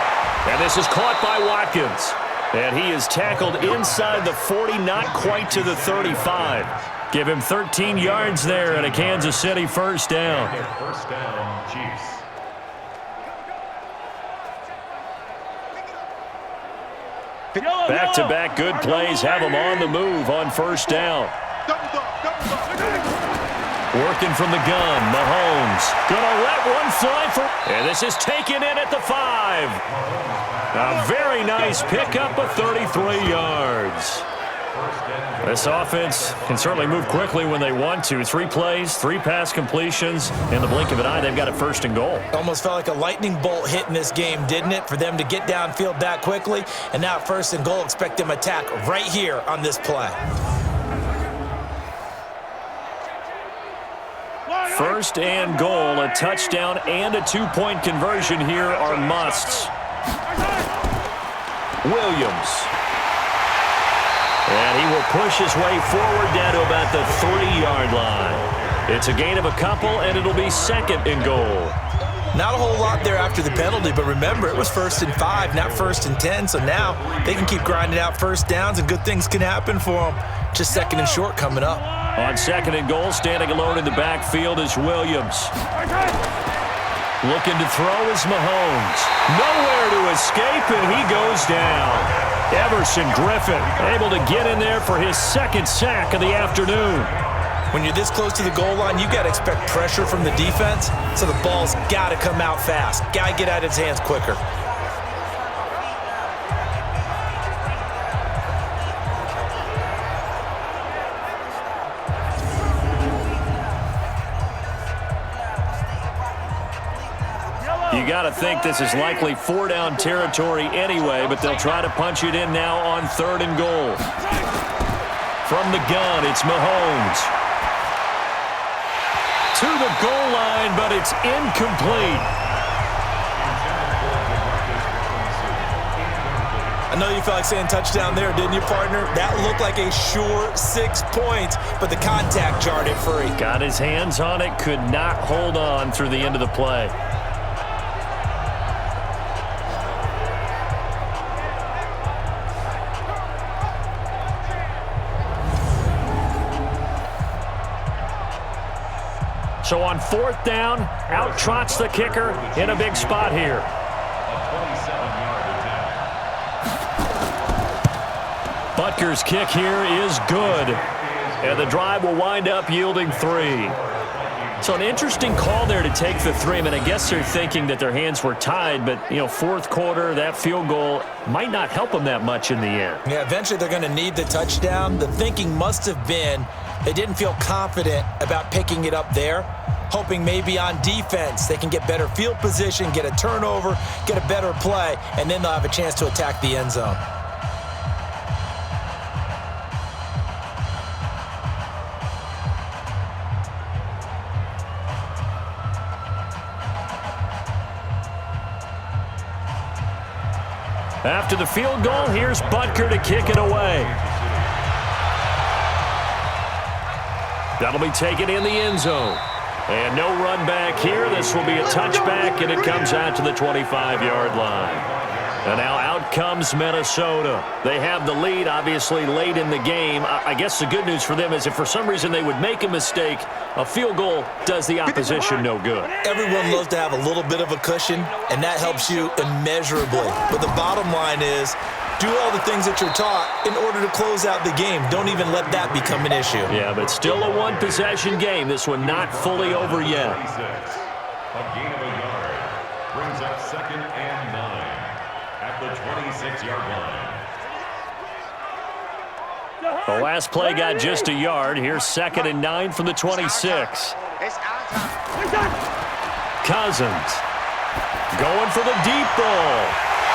And this is caught by Watkins. And he is tackled inside the 40, not quite to the 35. Give him 13 yards there and a Kansas City 1st down. 1st down, Chiefs. Back-to-back good plays have them on the move on 1st down. Working from the gun, Mahomes gonna let one fly for, and this is taken in at the 5. A very nice pickup of 33 yards. This offense can certainly move quickly when they want to. 3 plays, 3 pass completions. In the blink of an eye, they've got it 1st and goal. Almost felt like a lightning bolt hit in this game, didn't it? For them to get downfield that quickly. And now at 1st and goal, expect them to attack right here on this play. First and goal, a touchdown and a two-point conversion here are musts. Williams. And he will push his way forward down to about the 3-yard line. It's a gain of a couple, and it'll be second and goal. Not a whole lot there after the penalty, but remember, it was 1st and 5, not 1st and 10, so now they can keep grinding out first downs, and good things can happen for them. Just 2nd and short coming up. On 2nd and goal, standing alone in the backfield is Williams. Looking to throw is Mahomes. Nowhere to escape, and he goes down. Everson Griffin able to get in there for his 2nd sack of the afternoon. When you're this close to the goal line, you got to expect pressure from the defense, so the ball's got to come out fast. Got to get out of his hands quicker. You got to think this is likely 4-down territory anyway, but they'll try to punch it in now on 3rd and goal. From the gun, it's Mahomes. To the goal line, but it's incomplete. I know you felt like saying touchdown there, didn't you, partner? That looked like a sure 6 points, but the contact jarred it free. Got his hands on it, could not hold on through the end of the play. So on 4th down, out trots the kicker in a big spot here. Butker's kick here is good. And the drive will wind up yielding 3. So an interesting call there to take the 3. I mean, I guess they're thinking that their hands were tied, but, 4th quarter, that field goal might not help them that much in the end. Yeah, eventually they're going to need the touchdown. The thinking must have been they didn't feel confident about picking it up there, hoping maybe on defense they can get better field position, get a turnover, get a better play, and then they'll have a chance to attack the end zone. After the field goal, here's Butker to kick it away. That'll be taken in the end zone. And no run back here. This will be a touchback, and it comes out to the 25-yard line. And now out comes Minnesota. They have the lead, obviously, late in the game. I guess the good news for them is if for some reason they would make a mistake, a field goal does the opposition no good. Everyone loves to have a little bit of a cushion, and that helps you immeasurably. But the bottom line is, do all the things that you're taught in order to close out the game. Don't even let that become an issue. Yeah, but still a one-possession game. This one not fully over yet. A gain of a yard brings up 2nd and 9 at the 26-yard line. The last play got just a yard. Here's 2nd and 9 from the 26. Cousins going for the deep ball.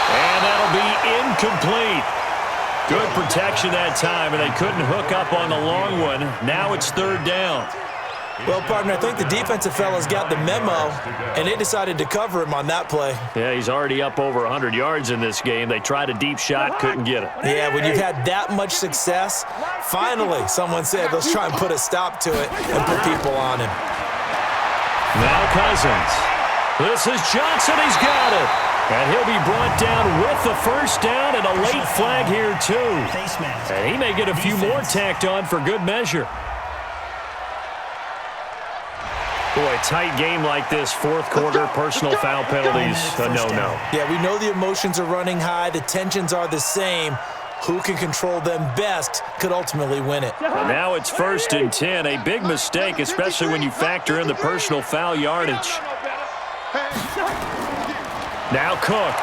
And that'll be incomplete. Good protection that time, and they couldn't hook up on the long one. Now it's 3rd down. Well, partner, I think the defensive fellas got the memo, and they decided to cover him on that play. Yeah, he's already up over 100 yards in this game. They tried a deep shot, couldn't get it. Yeah, when you've had that much success, finally someone said, let's try and put a stop to it and put people on him. Now Cousins. This is Johnson. He's got it. And he'll be brought down with the first down and a late flag here, too. And he may get a few more tacked on for good measure. Boy, a tight game like this, 4th quarter, personal foul penalties, a no-no. Yeah, we know the emotions are running high. The tensions are the same. Who can control them best could ultimately win it. And now it's 1st and 10, a big mistake, especially when you factor in the personal foul yardage. Now Cook.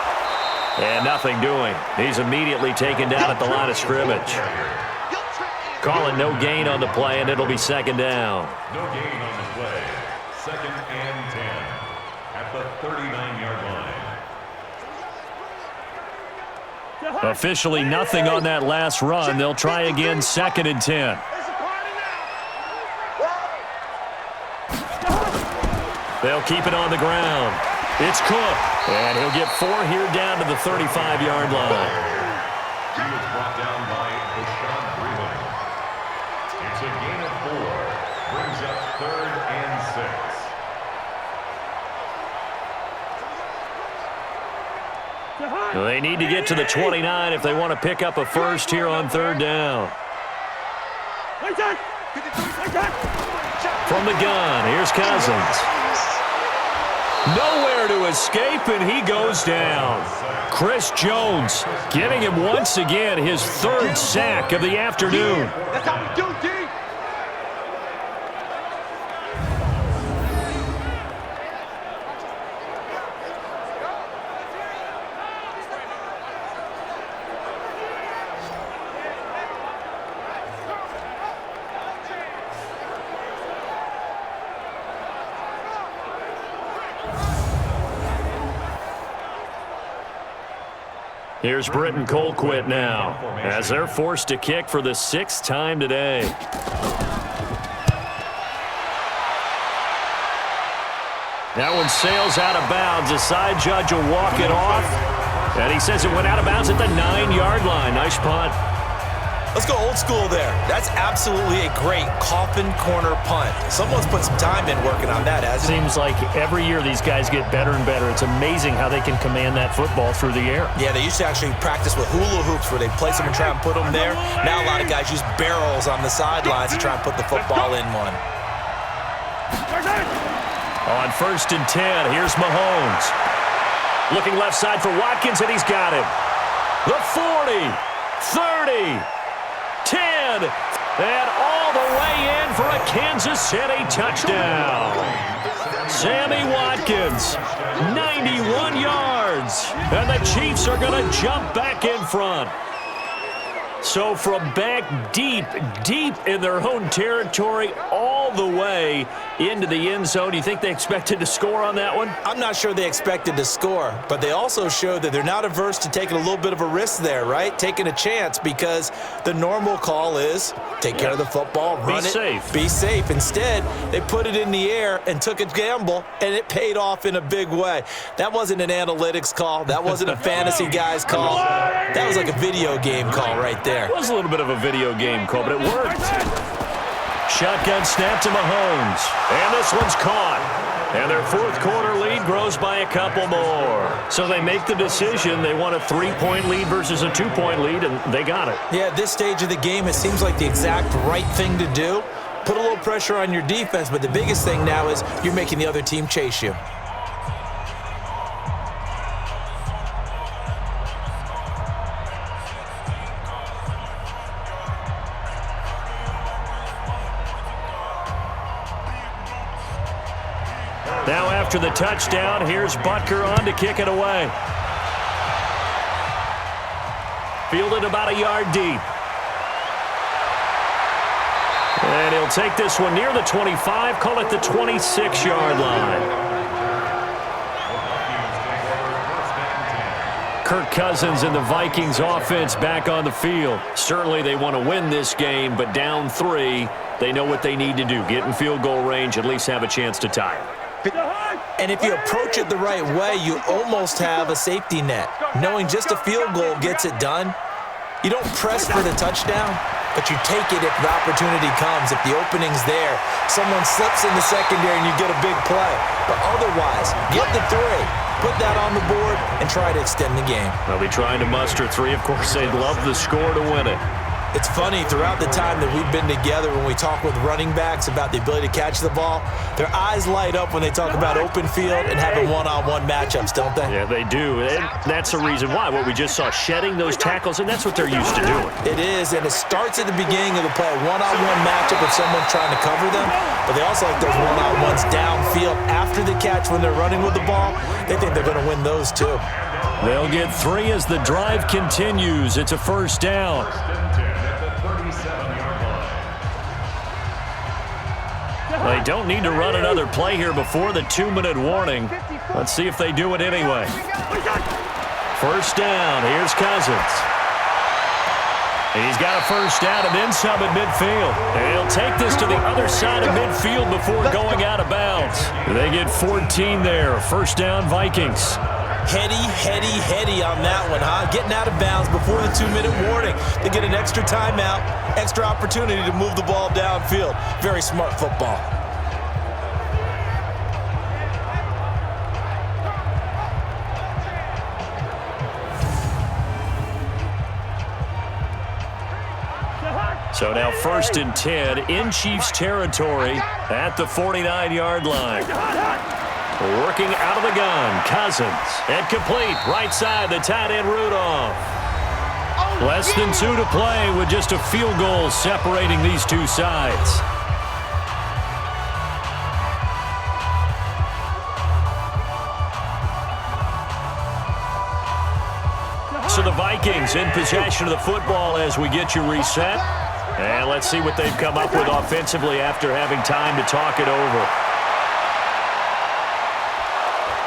And nothing doing. He's immediately taken down at the line of scrimmage. Calling no gain on the play, and it'll be 2nd down. No gain on the play. 2nd and 10 at the 39-yard line. Officially nothing on that last run. They'll try again, 2nd and 10. They'll keep it on the ground. It's Cook, and he'll get 4 here down to the 35-yard line. He was brought down by Bashawn Breeland. It's a gain of 4. Brings up 3rd and 6. They need to get to the 29 if they want to pick up a first here on 3rd down. From the gun, here's Cousins. Nowhere to escape, and he goes down. Chris Jones getting him once again his 3rd sack of the afternoon. That's how we do, D. Here's Britton Colquitt now, as they're forced to kick for the 6th time today. That one sails out of bounds. The side judge will walk it off, and he says it went out of bounds at the 9-yard line. Nice punt. Let's go old school there. That's absolutely a great coffin corner punt. Someone's put some time in working on that, hasn't it? Seems like every year these guys get better and better. It's amazing how they can command that football through the air. Yeah, they used to actually practice with hula hoops where they place them and try and put them there. Now a lot of guys use barrels on the sidelines to try and put the football in one. On 1st and 10, here's Mahomes. Looking left side for Watkins, and he's got him. The 40, 30, 10, and all the way in for a Kansas City touchdown. Sammy Watkins, 91 yards, and the Chiefs are going to jump back in front. So from back deep in their own territory, all the way into the end zone, you think they expected to score on that one? I'm not sure they expected to score, but they also showed that they're not averse to taking a little bit of a risk there, right? Taking a chance, because the normal call is take care of the football, run it, be safe. Instead, they put it in the air and took a gamble, and it paid off in a big way. That wasn't an analytics call. That wasn't a fantasy guy's call. That was like a video game call right there. It was a little bit of a video game call, but it worked. Shotgun snap to Mahomes, and this one's caught. And their 4th quarter lead grows by a couple more. So they make the decision. They want a 3-point lead versus a 2-point lead, and they got it. Yeah, at this stage of the game, it seems like the exact right thing to do. Put a little pressure on your defense, but the biggest thing now is you're making the other team chase you. Now after the touchdown, here's Butker on to kick it away. Fielded about a yard deep. And he'll take this one near the 25, call it the 26-yard line. Kirk Cousins and the Vikings offense back on the field. Certainly they want to win this game, but down 3, they know what they need to do. Get in field goal range, at least have a chance to tie it. And if you approach it the right way, you almost have a safety net. Knowing just a field goal gets it done. You don't press for the touchdown, but you take it if the opportunity comes. If the opening's there, someone slips in the secondary and you get a big play. But otherwise, get the 3, put that on the board, and try to extend the game. They'll be trying to muster 3. Of course, they'd love the score to win it. It's funny, throughout the time that we've been together, when we talk with running backs about the ability to catch the ball, their eyes light up when they talk about open field and having one-on-one matchups, don't they? Yeah, they do. And that's the reason why. What we just saw, shedding those tackles, and that's what they're used to doing. It is, and it starts at the beginning of the play, a one-on-one matchup if someone's trying to cover them, but they also like those one-on-ones downfield after the catch when they're running with the ball. They think they're going to win those too. They'll get 3 as the drive continues. It's a 1st down. They don't need to run another play here before the 2-minute warning. Let's see if they do it anyway. 1st down. Here's Cousins. He's got a first down and then some at midfield. And he'll take this to the other side of midfield before going out of bounds. They get 14 there. First down, Vikings. Heady on that one, huh? Getting out of bounds before the 2-minute warning. They get an extra timeout, extra opportunity to move the ball downfield. Very smart football. So now 1st and 10 in Chiefs territory at the 49-yard line. Working out of the gun, Cousins. And complete, right side, the tight end Rudolph. Less than 2 to play with just a field goal separating these two sides. So the Vikings in possession of the football as we get you reset. And let's see what they've come up with offensively after having time to talk it over.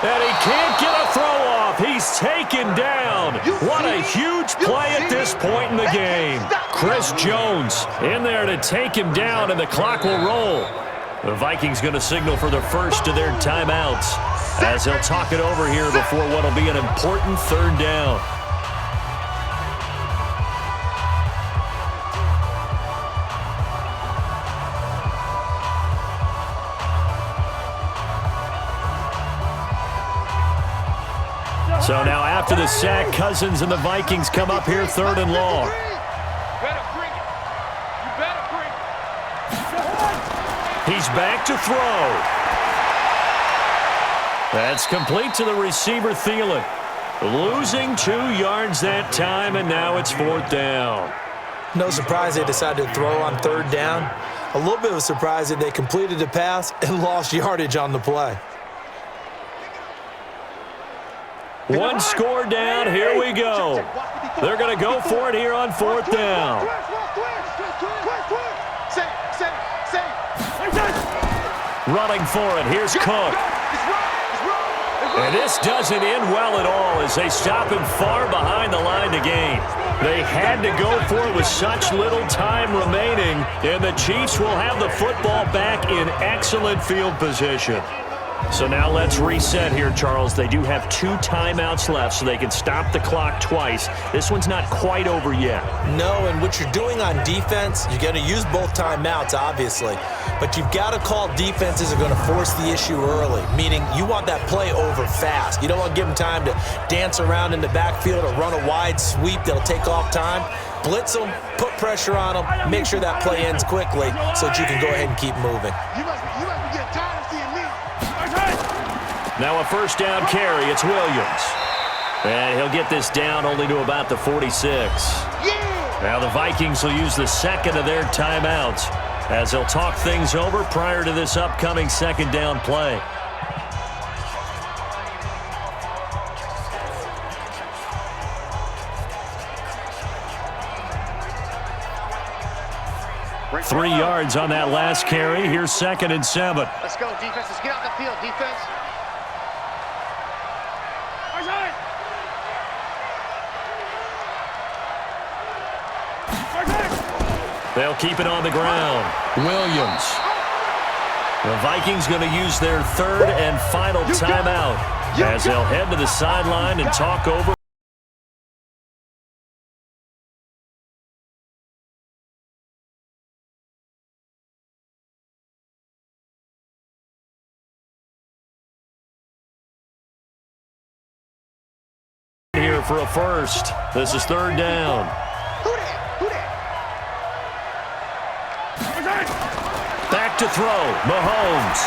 And he can't get a throw off. He's taken down. What a huge play at this point in the game. Chris Jones in there to take him down, and the clock will roll. The Vikings going to signal for the first of their timeouts as they'll talk it over here before what will be an important 3rd down. So now after the sack, Cousins and the Vikings come up here 3rd and long. He's back to throw. That's complete to the receiver, Thielen. Losing 2 yards that time, and now it's 4th down. No surprise they decided to throw on 3rd down. A little bit of a surprise that they completed the pass and lost yardage on the play. One score down, here we go. They're going to go for it here on 4th down. Running for it, here's Cook. And this doesn't end well at all as they stop him far behind the line to gain. They had to go for it with such little time remaining, and the Chiefs will have the football back in excellent field position. So now let's reset here, Charles. They do have 2 timeouts left, so they can stop the clock twice. This one's not quite over yet. No, and what you're doing on defense, you're going to use both timeouts, obviously. But you've got to call defenses are going to force the issue early, meaning you want that play over fast. You don't want to give them time to dance around in the backfield or run a wide sweep that'll take off time. Blitz them, put pressure on them, make sure that play ends quickly so that you can go ahead and keep moving. You must be getting tired of seeing me. Now a 1st down carry, it's Williams. And he'll get this down only to about the 46. Yeah. Now the Vikings will use the 2nd of their timeouts as they'll talk things over prior to this upcoming 2nd down play. Three yards on that last carry. Here's 2nd and 7. Let's go, defense. Let's get out the field, defense. They'll keep it on the ground. Williams. The Vikings going to use their 3rd and final timeout as they'll head to the sideline and talk over. Here for a first. This is 3rd down. Back to throw, Mahomes.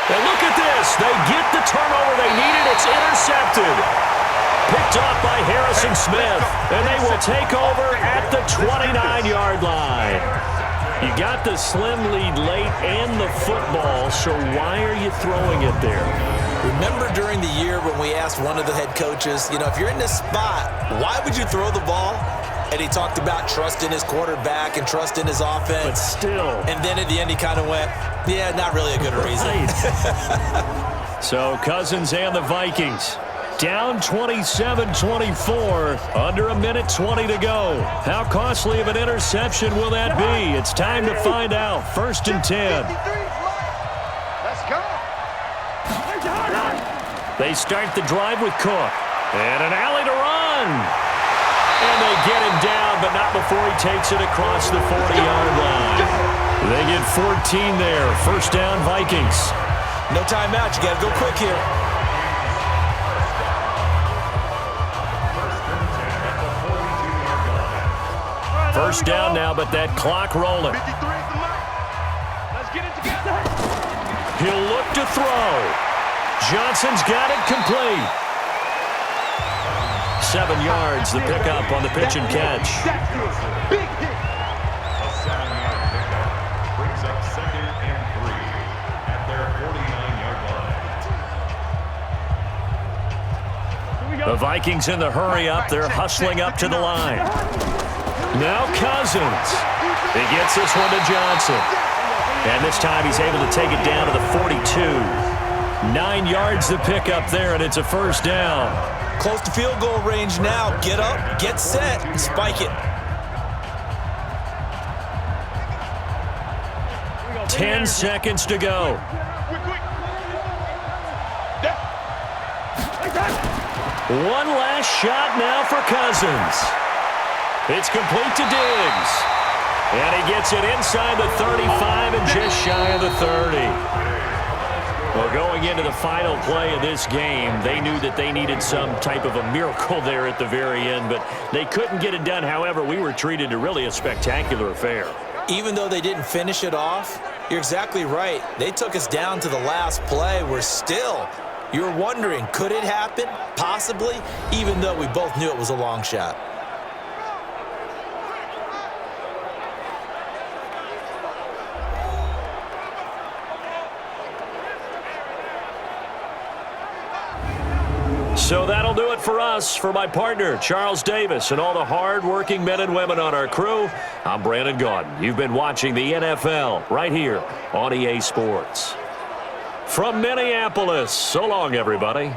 And look at this. They get the turnover they needed. It's intercepted. Picked off by Harrison Smith. And they will take over at the 29-yard line. You got the slim lead late and the football, so why are you throwing it there? Remember during the year when we asked one of the head coaches, you know, if you're in this spot, why would you throw the ball? And he talked about trusting his quarterback and trusting his offense. But still. And then at the end he kind of went, yeah, not really a good reason. Right. So Cousins and the Vikings Down 27-24, under 1:20 to go. How costly of an interception will that be? It's time to find out. 1st and 10. Let's go. They start the drive with Cook. And an alley to run. And they get him down, but not before he takes it across the 40-yard line. They get 14 there. 1st down, Vikings. No timeout. You got to go quick here. First down now, but that clock rolling. 53 is the mark. Let's get it together. He'll look to throw. Johnson's got it complete. 7 yards, the pickup on the pitch and catch. Big hit. A 7-yard pickup brings up 2nd and 3 at their 49-yard line. The Vikings in the hurry up. They're hustling up to the line. Now Cousins. He gets this one to Johnson. And this time he's able to take it down to the 42. 9 yards to pick up there, and it's a 1st down. Close to field goal range now. Get up, get set, and spike it. 10 seconds to go. One last shot now for Cousins. It's complete to Diggs. And he gets it inside the 35 and just shy of the 30. Well, going into the final play of this game, they knew that they needed some type of a miracle there at the very end, but they couldn't get it done. However, we were treated to really a spectacular affair. Even though they didn't finish it off, you're exactly right. They took us down to the last play. You're wondering, could it happen? Possibly, even though we both knew it was a long shot. So that'll do it for us. For my partner, Charles Davis, and all the hard-working men and women on our crew, I'm Brandon Gaudin. You've been watching the NFL right here on EA Sports. From Minneapolis, so long, everybody.